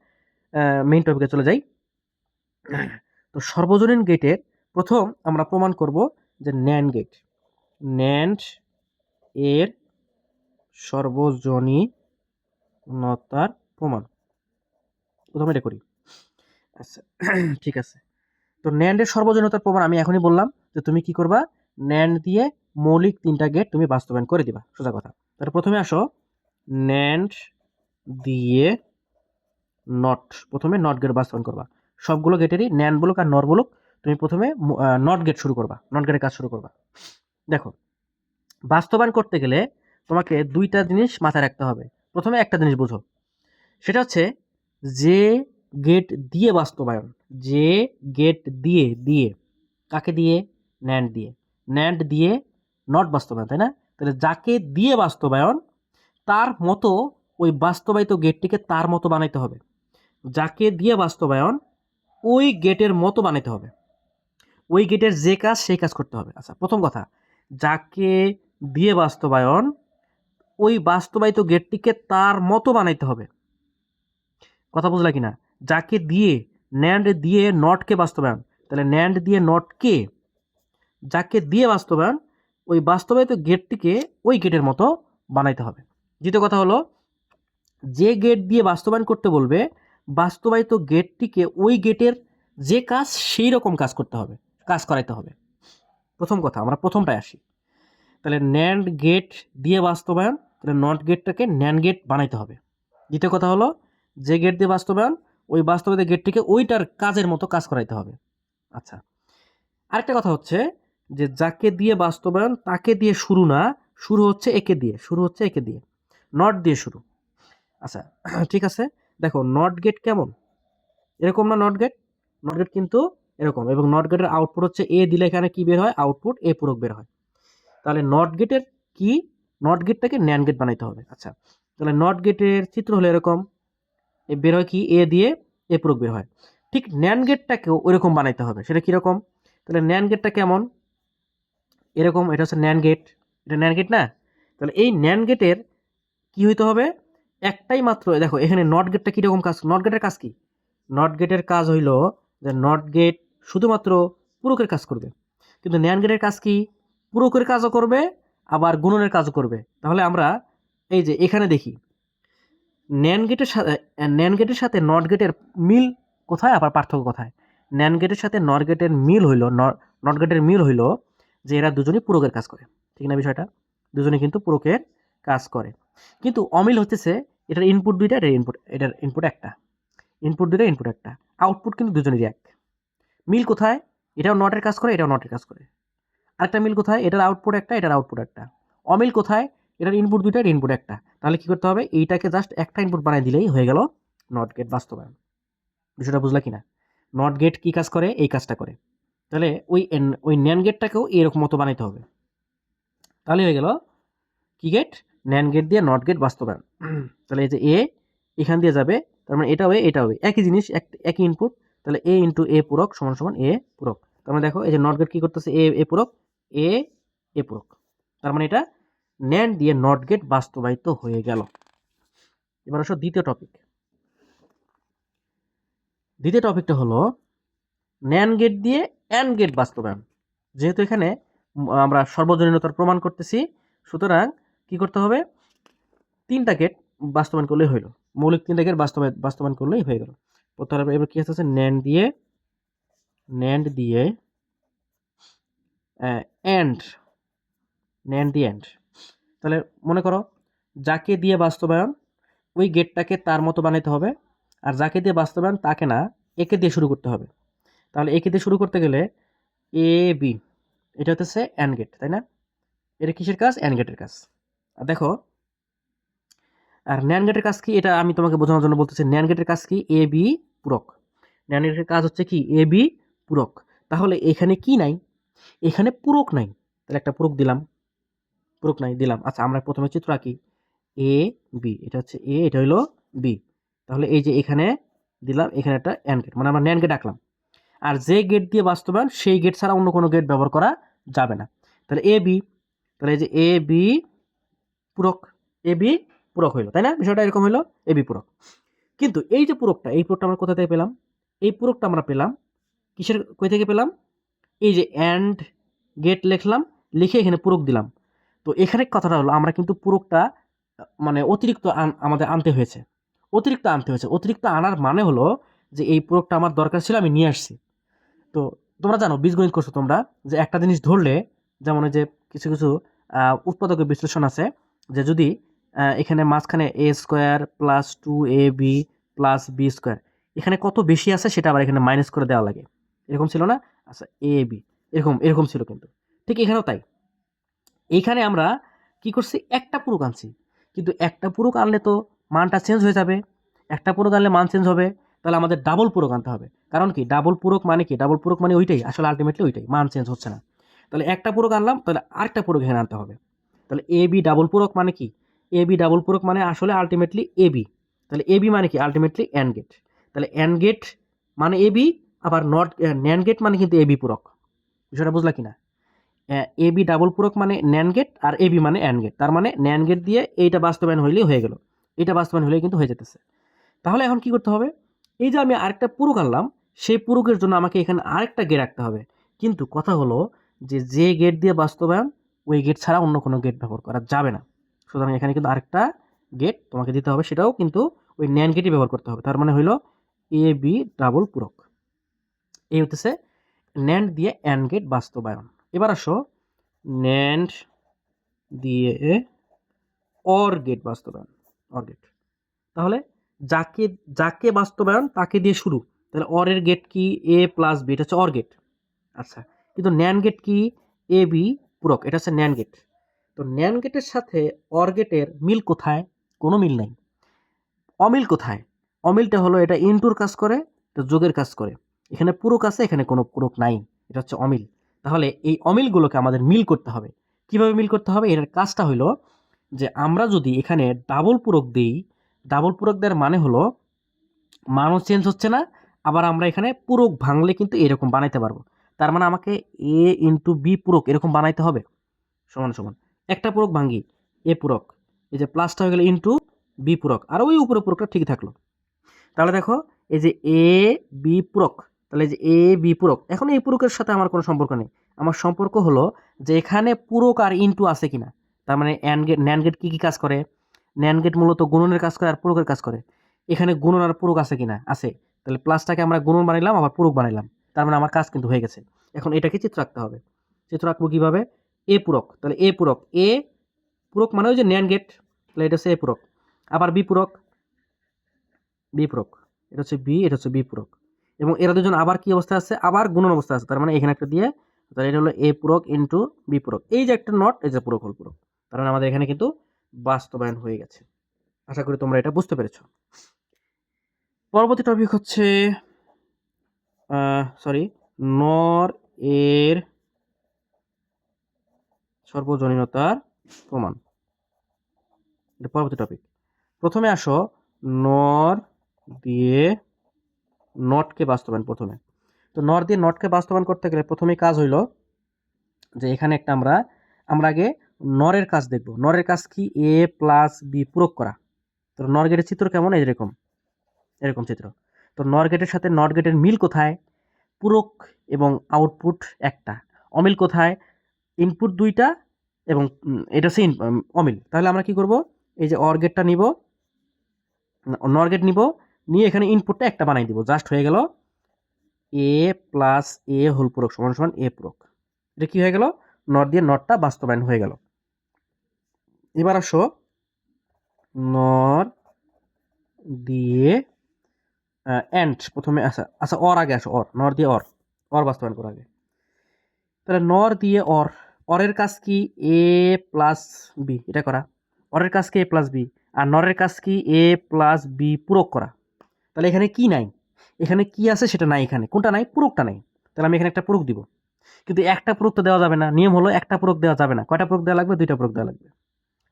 [SPEAKER 1] মেইন টপিকে চলে যাই। তো সর্বজনীন গেটের প্রথম আমরা প্রমাণ করব যে ন্যান্ড গেট, ন্যান্ড এর সর্বজনীনতার প্রমাণ। প্রথমে এটা করি। আচ্ছা, ঠিক আছে। তো ন্যান্ডের সর্বজনীনতার প্রমাণ আমি এখনই বললাম যে তুমি কি করবা? ন্যান্ড দিয়ে মৌলিক 3টা গেট তুমি বাস্তবায়ন করে দিবা, সোজা কথা। তাহলে প্রথমে আসো, ন্যান্ড দিয়ে নট, প্রথমে নট গেট বাস্তবায়ন করবা। সবগুলো গেটেরই ন্যান্ড বলুক আর নর বলুক, তুমি প্রথমে নট গেট শুরু করবা, নট গেটের কাজ শুরু করবা। দেখো, বাস্তবায়ন করতে গেলে তোমাকে 2টা জিনিস মাথায় রাখতে হবে। প্রথমে একটা জিনিস বুঝো, সেটা হচ্ছে যে গেট দিয়ে বাস্তবায়ন, যে গেট দিয়ে দিয়ে কাকে দিয়ে? ন্যান্ড দিয়ে। ন্যান্ড দিয়ে নট বাস্তবায়ন, তাই না? তাহলে যাকে দিয়ে বাস্তবায়ন তার মতো ওই বাস্তবায়িত গেটটিকে তার মতো বানাইতে হবে। যাকে দিয়ে বাস্তবায়ন ওই গেটের মতো বানাইতে হবে, ওই গেটের যে কাজ সেই কাজ করতে হবে। আচ্ছা, প্রথম কথা, যাকে দিয়ে বাস্তবায়ন ওই বাস্তবায়িত গেটটিকে তার মতো বানাইতে হবে। কথা বুঝলা কিনা? যাকে দিয়ে, ন্যান্ড দিয়ে নটকে বাস্তবায়ন, তাহলে ন্যান্ড দিয়ে নটকে, যাকে দিয়ে বাস্তবায়ন ওই বাস্তবায়িত গেটটিকে ওই গেটের মতো বানাইতে হবে। দ্বিতীয় কথা হলো, যে গেট দিয়ে বাস্তবায়ন করতে বলবে বাস্তবায়িত গেটটিকে ওই গেটের যে কাজ সেই রকম কাজ করতে হবে, কাজ করাইতে হবে। প্রথম কথা, আমরা প্রথমটায় আসি। তাহলে ন্যান্ড গেট দিয়ে বাস্তবায়ন, তাহলে নট গেটটাকে ন্যান্ড গেট বানাইতে হবে। দ্বিতীয় কথা হলো, যে গেট দিয়ে বাস্তবায়ন ওই বাস্তবায়িত গেটটিকে ওইটার কাজের মতো কাজ করাইতে হবে। আচ্ছা, আরেকটা কথা হচ্ছে যে যাকে দিয়ে বাস্তবায়ন তাকে দিয়ে শুরু না, শুরু হচ্ছে একে দিয়ে, শুরু হচ্ছে একে দিয়ে, নট দিয়ে শুরু। আচ্ছা, ঠিক আছে। দেখো, নট গেট কেমন? এরকম না নট গেট? নট গেট কিন্তু এরকম, এবং নট গেটের আউটপুট হচ্ছে এ দিলে এখানে কি বের হয়? আউটপুট এ পূরক বের হয়। তাহলে নট গেটের কি? নট গেটটাকে ন্যান্ড গেট বানাইতে হবে। আচ্ছা, তাহলে নট গেটের চিত্র হলো এরকম, বের হয় কি? এ দিয়ে এ পূরক বের হয়। ঠিক ন্যান্ড গেটটাকেও ওইরকম বানাইতে হবে। সেটা কীরকম? তাহলে ন্যান্ড গেটটা কেমন? এরকম, এটা হচ্ছে ন্যান্ড গেট, এটা ন্যান্ড গেট না? তাহলে এই ন্যান্ড গেটের কি হইতে হবে? একটাই মাত্র, দেখো এখানে নট গেটটা কীরকম কাজ? নট গেটের কাজ কি? নট গেটের কাজ হইল যে নট গেট শুধুমাত্র পূরকের কাজ করবে, কিন্তু ন্যান্ড গেটের কাজ কি? পূরকের কাজও করবে আবার গুণনের কাজও করবে। তাহলে আমরা এই যে এখানে দেখি, ন্যান্ড গেটের সাথে নট গেটের মিল কোথায়, আবার পার্থক্য কোথায়? ন্যান্ড গেটের সাথে নট গেটের মিল হইল, নট গেটের মিল হইল যে এরা দুজনেই পূরকের কাজ করে, ঠিক না? বিষয়টা দুজনে কিন্তু পূরকের কাজ করে, কিন্তু অমিল হতেছে এটার ইনপুট 2টা, এটার ইনপুট একটা, ইনপুট 2টা, ইনপুট একটা, আউটপুট কিন্তু দুজনেরই এক। মিল কোথায়? এটাও নটের কাজ করে, এটাও নটের কাজ করে। আরেকটা মিল কোথায়? এটার আউটপুট একটা, এটার আউটপুট একটা। অমিল কোথায়? এটার ইনপুট 2টা, এর ইনপুট একটা। তাহলে কি করতে হবে? এইটাকে জাস্ট একটা ইনপুট বানিয়ে দিলেই হয়ে গেল নট গেট বাস্তবায়ন। বিষয়টা বুঝলা কিনা? নট গেট কি কাজ করে? এই কাজটা করে। তাহলে ওই ন্যান্ড গেটটাকেও এরকম মতো বানাইতে হবে। তাহলে হয়ে গেল কি গেট? ন্যান্ড গেট দিয়ে নট গেট বাস্তবায়ন। তাহলে এই যে এ এখান দিয়ে যাবে, তার মানে এটা হবে, এটা হবে, একই জিনিস, একই ইনপুট। তাহলে এ ইন্টু এ পূরক সমান সমান এ পূরক। তার মানে দেখো এই যে নট গেট কি করতেছে? এ পূরক, এ এ পূরক। তার মানে এটা ন্যান্ড দিয়ে নট গেট বাস্তবায়িত হয়ে গেল। এবার আসো দ্বিতীয় টপিক। দ্বিতীয় টপিকটা হলো ন্যান্ড গেট দিয়ে অ্যান্ড গেট বাস্তবায়ন। যেহেতু এখানে আমরা সর্বজনীনতার প্রমাণ করতেছি, সুতরাং কি করতে হবে, 3টা গেট বাস্তবায়ন করলেই হইল, মৌলিক 3টা গেট বাস্তবায়ন করলেই হয়ে গেল। তারপর এবার কি আছে, ন্যান্ড দিয়ে অ্যান্ড তাহলে মনে করো যাকে দিয়ে বাস্তবায়ন ওই গেটটাকে তার মতো বানাইতে হবে, আর যাকে দিয়ে বাস্তবায়ন তাকে না, একে দিয়ে শুরু করতে হবে। তাহলে একে দিয়ে শুরু করতে গেলে এ বি, এটা হচ্ছে অ্যান্ড গেট, তাই না? এটা কিসের কাজ? অ্যান্ড গেটের কাজ। আর দেখো, আর ন্যান্ড গেটের কাজ কি, এটা আমি তোমাকে বোঝানোর জন্য বলতেছি। ন্যান্ড গেটের কাজ কি? এ বি পূরক। ন্যান্ড গেটের কাজ হচ্ছে কি? এ বি পূরক। তাহলে এখানে কি নাই? এখানে পূরক নাই, তাহলে একটা পূরক দিলাম, পূরক নাই দিলাম। আচ্ছা, আমরা প্রথমে চিত্র আঁকি, এ বি, এটা হচ্ছে এ, এটা হলো বি। তাহলে এই যে এখানে দিলাম, এখানে একটা অ্যান্ড গেট, মানে আমরা ন্যান্ড গেট আঁকলাম। আর যে গেট দিয়ে বাস্তবায়ন সেই গেট ছাড়া অন্য কোনো গেট ব্যবহার করা যাবে না। তাহলে এ বি, তাহলে এই যে এ বি পূরক, এ বি পূরক হইলো, তাই না? বিষয়টা এরকম হইলো, এ বি পূরক। কিন্তু এই যে পূরকটা, এই পূরকটা আমরা কোথা থেকে পেলাম? এই পূরকটা আমরা পেলাম কিসের, কই থেকে পেলাম? এই যে অ্যান্ড গেট লিখলাম, লিখে এখানে পূরক দিলাম। তো এখানে কথাটা হলো, আমরা কিন্তু পূরকটা মানে অতিরিক্ত আমাদের আনতে হয়েছে, অতিরিক্ত আনার মানে হলো যে এই পূরকটা আমার দরকার ছিল, আমি নিয়ে আসছি। তো তোমরা জানো, বীজগণিত করছো তোমরা, যে একটা জিনিস ধরলে, যেমন যে কিছু কিছু উৎপাদকের বিশ্লেষণ আছে, যে যদি এখানে মাঝখানে এ স্কোয়ার প্লাস 2ab প্লাস বি স্কোয়ার, এখানে কত বেশি আছে সেটা আবার এখানে মাইনাস করে দেওয়া লাগে, এরকম ছিল না? আচ্ছা, এ বি এরকম এরকম ছিল, কিন্তু ঠিক এখানেও তাই। এইখানে আমরা কি করছি, একটা পূরক আনছি, কিন্তু একটা পূরক আনলে তো মানটা চেঞ্জ হয়ে যাবে, একটা পূরক আনলে মান চেঞ্জ হবে, তাহলে আমাদের ডাবল পূরক আনতে হবে। কারণ কি, ডাবল পূরক মানে কি? ডাবল পূরক মানে ওইটাই, আসলে আলটিমেটলি ওইটাই, মান চেঞ্জ হচ্ছে না। তাহলে একটা পূরক আনলাম, তাহলে আরেকটা পূরক এখানে আনতে হবে। তাহলে এ বি ডাবল পূরক মানে কি? এ বি ডাবল পূরক মানে আসলে আলটিমেটলি এ বি। তাহলে এ বি মানে কি? Ultimately AND gate. তাহলে অ্যান্ড গেট মানে এ বি, আবার নট ন্যান্ড গেট মানে কিন্তু এ বি পূরক। বিষয়টা বুঝলা কিনা? এ বি ডাবল পূরক মানে ন্যান্ড গেট, আর এ বি মানে অ্যান্ড গেট। তার মানে ন্যান্ড গেট দিয়ে এইটা বাস্তবায়ন হইলেই হয়ে গেল, এটা বাস্তবায়ন হলেই কিন্তু হয়ে যেতেছে। তাহলে এখন কি করতে হবে? এই যে আমি আরেকটা পূরক আনলাম, সেই পূরকের জন্য আমাকে এখানে আরেকটা গেট রাখতে হবে। কিন্তু কথা হলো যে গেট দিয়ে বাস্তবায়ন, ওই গেট ছাড়া অন্য কোনো গেট ব্যবহার করা যাবে না। সুতরাং এখানে কিন্তু আরেকটা গেট তোমাকে দিতে হবে, সেটাও কিন্তু ওই ন্যান্ড গেটই ব্যবহার করতে হবে। তার মানে হইল এ বি ডাবল পূরক। এই হতেছে ন্যান্ড দিয়ে অ্যান্ড গেট বাস্তবায়ন। এবার আসো ন্যান্ড দিয়ে অর গেট বাস্তবায়ন, অর গেট। তাহলে যাকে যাকে বাস্তবায়ন তাকে দিয়ে শুরু, তাহলে অরের গেট কি? এ প্লাস বি, এটা হচ্ছে অর গেট। আচ্ছা, কিন্তু ন্যান্ড গেট কি? এ বি পূরক, এটা হচ্ছে ন্যান্ড গেট। তো ন্যান্ড গেটের সাথে অর গেটের মিল কোথায়? কোনো মিল নাই। অমিল কোথায়? অমিলটা হলো, এটা ইনটুর কাজ করে, এটা যোগের কাজ করে। এখানে পূরক আছে, এখানে কোনো পূরক নাই, এটা হচ্ছে অমিল। তাহলে এই অমিলগুলোকে আমাদের মিল করতে হবে। কিভাবে মিল করতে হবে? এটার কাজটা হলো যে আমরা যদি এখানে ডাবল পূরক দিই, ডাবল পূরক দেওয়ার মানে হলো মানও চেঞ্জ হচ্ছে না, আবার আমরা এখানে পূরক ভাঙলে কিন্তু এরকম বানাইতে পারবো। তার মানে আমাকে এ ইন্টু বি পূরক এরকম বানাইতে হবে, সমান সমান। একটা পূরক ভাঙ্গি, এ পূরক, এই যে প্লাসটা হয়ে গেলে ইন্টু বি পূরক, আর ওই উপরে পূরকটা ঠিক থাকলো। তাহলে দেখো, এই যে এ বি পূরক, তাহলে এই যে এ বি পূরক, এখন এই পূরকের সাথে আমার কোনো সম্পর্ক নেই। আমার সম্পর্ক হলো যে এখানে পূরক আর ইনটু আছে কিনা। তার মানে অ্যান্ড গেট, ন্যান্ড গেট কি কি কাজ করে? ন্যান্ড গেট মূলত গুণনের কাজ করে আর পূরকের কাজ করে। এখানে গুণন আর পূরক আছে কিনা? আছে। তাহলে প্লাসটাকে আমরা গুণন বানাইলাম, আবার পূরক বানাইলাম, তার মানে আমার কাজ কিন্তু হয়ে গেছে। এখন এটাকে চিত্র আঁকতে হবে। চিত্র আঁকবো কিভাবে? এ পূরক, তাহলে এ পূরক, এ পূরক মানে ওই যে ন্যান্ড গেট, তাহলে এটা হচ্ছে এ পূরক। আবার বি পূরক, বি পূরক, এটা হচ্ছে বি, এটা হচ্ছে বি পূরক। এবং এরা দুজন আবার কি অবস্থায় আছে? আবার গুণন অবস্থায় আছে। তার মানে এখানে একটা দিয়ে, তাহলে এটা হলো এ পূরক ইন্টু বি পূরক। এই যে একটা নট, এই যে পূরক হল পূরক। তার মানে আমাদের এখানে কিন্তু বাস্তবায়ন হয়ে গেছে। আশা করি তোমরা এটা বুঝতে পেরেছো। পরবর্তী টপিক হচ্ছে নর এর সর্বজনীনতার প্রমাণ। এটা পরবর্তী টপিক। প্রথমে আসো নর দিয়ে নটকে বাস্তবায়ন। প্রথমে তো নর দিয়ে নটকে বাস্তবায়ন করতে গেলে প্রথমেই কাজ হইল যে এখানে একটা আমরা আগে নরের কাজ দেখব। নরের কাজ কি? এ প্লাস বি পূরক করা। তো নর গেটের চিত্র কেমন? এরকম এরকম চিত্র। তো নর গেটের সাথে নট গেটের মিল কোথায়? পূরক এবং আউটপুট একটা। অমিল কোথায়? ইনপুট দুইটা এবং এটা হচ্ছে অমিল। তাহলে আমরা কি করব? এই যে অর গেটটা নিব, নর গেট নিব, নিয়ে এখানে ইনপুটটা একটা বানাই দিব। জাস্ট হয়ে গেল এ প্লাস এ হোল পূরক সমান সমান এ পূরক। এটা কি হয়ে গেল? নর দিয়ে নটটা বাস্তবায়ন হয়ে গেল। এবার আসো নর দিয়ে এন্ড প্রথমে আচ্ছা অর আগে আসো, নর দিয়ে অর বাস্তবায়ন করো আগে। তাহলে নর দিয়ে অরের কাজ কি? এ প্লাস বি, এটা করা। অরের কাজ কি? এ প্লাস বি। আর নরের কাজ কি? এ প্লাস বি পূরক করা। তাহলে এখানে কি নাই? এখানে কি আছে সেটা নাই। এখানে কোনটা নাই? পূরকটা নাই। তাহলে আমি এখানে একটা পূরক দিব, কিন্তু একটা পূরক তো দেওয়া যাবে না। নিয়ম হলো একটা পূরক দেওয়া যাবে না। কয়টা পূরক দেওয়া লাগবে? দুইটা পূরক দেওয়া লাগবে।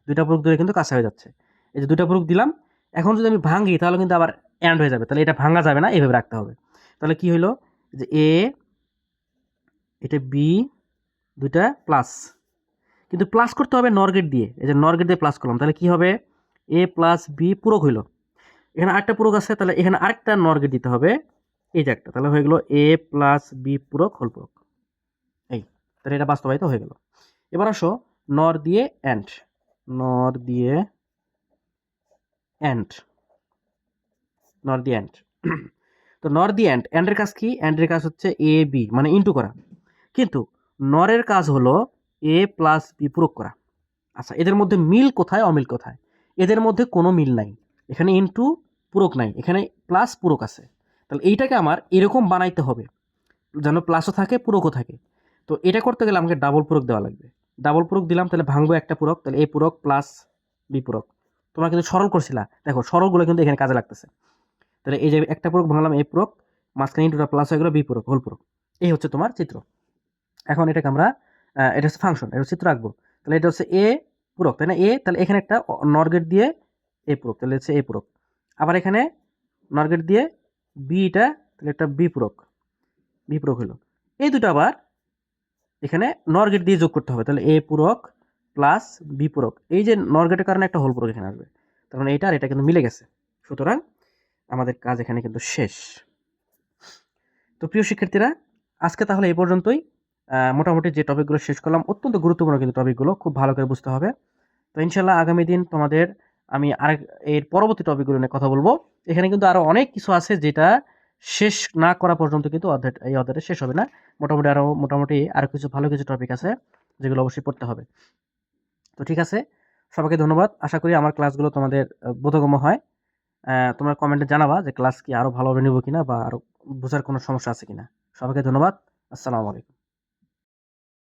[SPEAKER 1] দুইটা পূরক দিলে কিন্তু কাজ হয়ে যাচ্ছে। এই যে দুইটা পূরক দিলাম, এখন যদি আমি ভাঙি তাহলে কিন্তু আবার অ্যান্ড হয়ে যাবে। তাহলে এটা ভাঙা যাবে না, এইভাবে রাখতে হবে। তাহলে কি হইলো? যে এ, এটা বি, দুইটা প্লাস, কিন্তু প্লাস করতে হবে নর গেট দিয়ে। এই যে নর গেট দিয়ে প্লাস করলাম, তাহলে কি হবে? এ প্লাস বি পূরক হইলো। এখানে আরেকটা পূরক আছে, তাহলে এখানে আরেকটা নর গেট দিতে হবে, এই যে একটা। তাহলে হয়ে গেল এ প্লাস বি পূরক হোল পূরক। এই, তাহলে এটা বাস্তবায়িত হয়ে গেল। এবার আসো নর দিয়ে অ্যান্ড, নর দিয়ে অ্যান্ড, নর দিয়ে অ্যান্ড। তো নর দিয়ে অ্যান্ডের কাজ কি? অ্যান্ডের কাজ হচ্ছে এ বি মানে ইন্টু করা, কিন্তু নরের কাজ হলো এ প্লাস বি পূরক করা। আচ্ছা, এদের মধ্যে মিল কোথায়, অমিল কোথায়? এদের মধ্যে কোনো মিল নাই। এখানে ইন্টু পূরক নাই, এখানে প্লাস পূরক আছে। তাহলে এইটাকে আমার এরকম বানাইতে হবে যেন প্লাসও থাকে পূরকও থাকে। তো এটা করতে গেলে আমাকে ডাবল পূরক দেওয়া লাগবে। ডাবল পূরক দিলাম, তাহলে ভাঙবো একটা পূরক, তাহলে এ পূরক প্লাস বি পূরক। তোমরা কিন্তু সরল করছিলা, দেখো সরলগুলো কিন্তু এখানে কাজে লাগতেছে। তাহলে এই যে একটা পূরক ভাঙলাম এ পূরক, মাঝখানে ইন্টুটা প্লাস হয়ে গেল বি পূরক হোল পূরক। এই হচ্ছে তোমার চিত্র। এখন এটাকে আমরা এটা হচ্ছে ফাংশন, এটা চিত্র আঁকবো। তাহলে এটা হচ্ছে এ পূরক, তাই না? এ, তাহলে এখানে একটা নর গেট দিয়ে এ পূরক, তাহলে হচ্ছে এ পূরক। আবার এখানে নর গেট দিয়ে বিটা, তাহলে একটা বি পূরক হলো। এই দুটো আবার এখানে নর গেট দিয়ে যোগ করতে হবে, তাহলে এ পূরক প্লাস বি পূরক। এই যে নর গেটের কারণে একটা হোল পূরক এখানে আসবে, তার মানে এইটা আর এটা কিন্তু মিলে গেছে। সুতরাং আমাদের কাজ এখানে কিন্তু শেষ। তো প্রিয় শিক্ষার্থীরা, আজকে তাহলে এই পর্যন্তই। মোটামুটি যে টপিকগুলো শেষ করলাম অত্যন্ত গুরুত্বপূর্ণ, কিন্তু টপিকগুলো খুব ভালো করে বুঝতে হবে। তো ইনশাল্লাহ আগামী দিন তোমাদের আমি এর পরবর্তী টপিকগুলো নিয়ে কথা বলবো। এখানে কিন্তু আরও অনেক কিছু আছে যেটা শেষ না করা পর্যন্ত কিন্তু এই অধ্যায়টা শেষ হবে না। মোটামুটি আরও কিছু ভালো কিছু টপিক আছে যেগুলো অবশ্যই পড়তে হবে। তো ঠিক আছে, সবাইকে ধন্যবাদ। আশা করি আমার ক্লাসগুলো তোমাদের বোধগম্য হয়। তোমরা কমেন্টে জানাবা যে ক্লাস কি আরও ভালোভাবে নেব কিনা, বা আরও বোঝার কোনো সমস্যা আছে কিনা। সবাইকে ধন্যবাদ। আসসালামু আলাইকুম।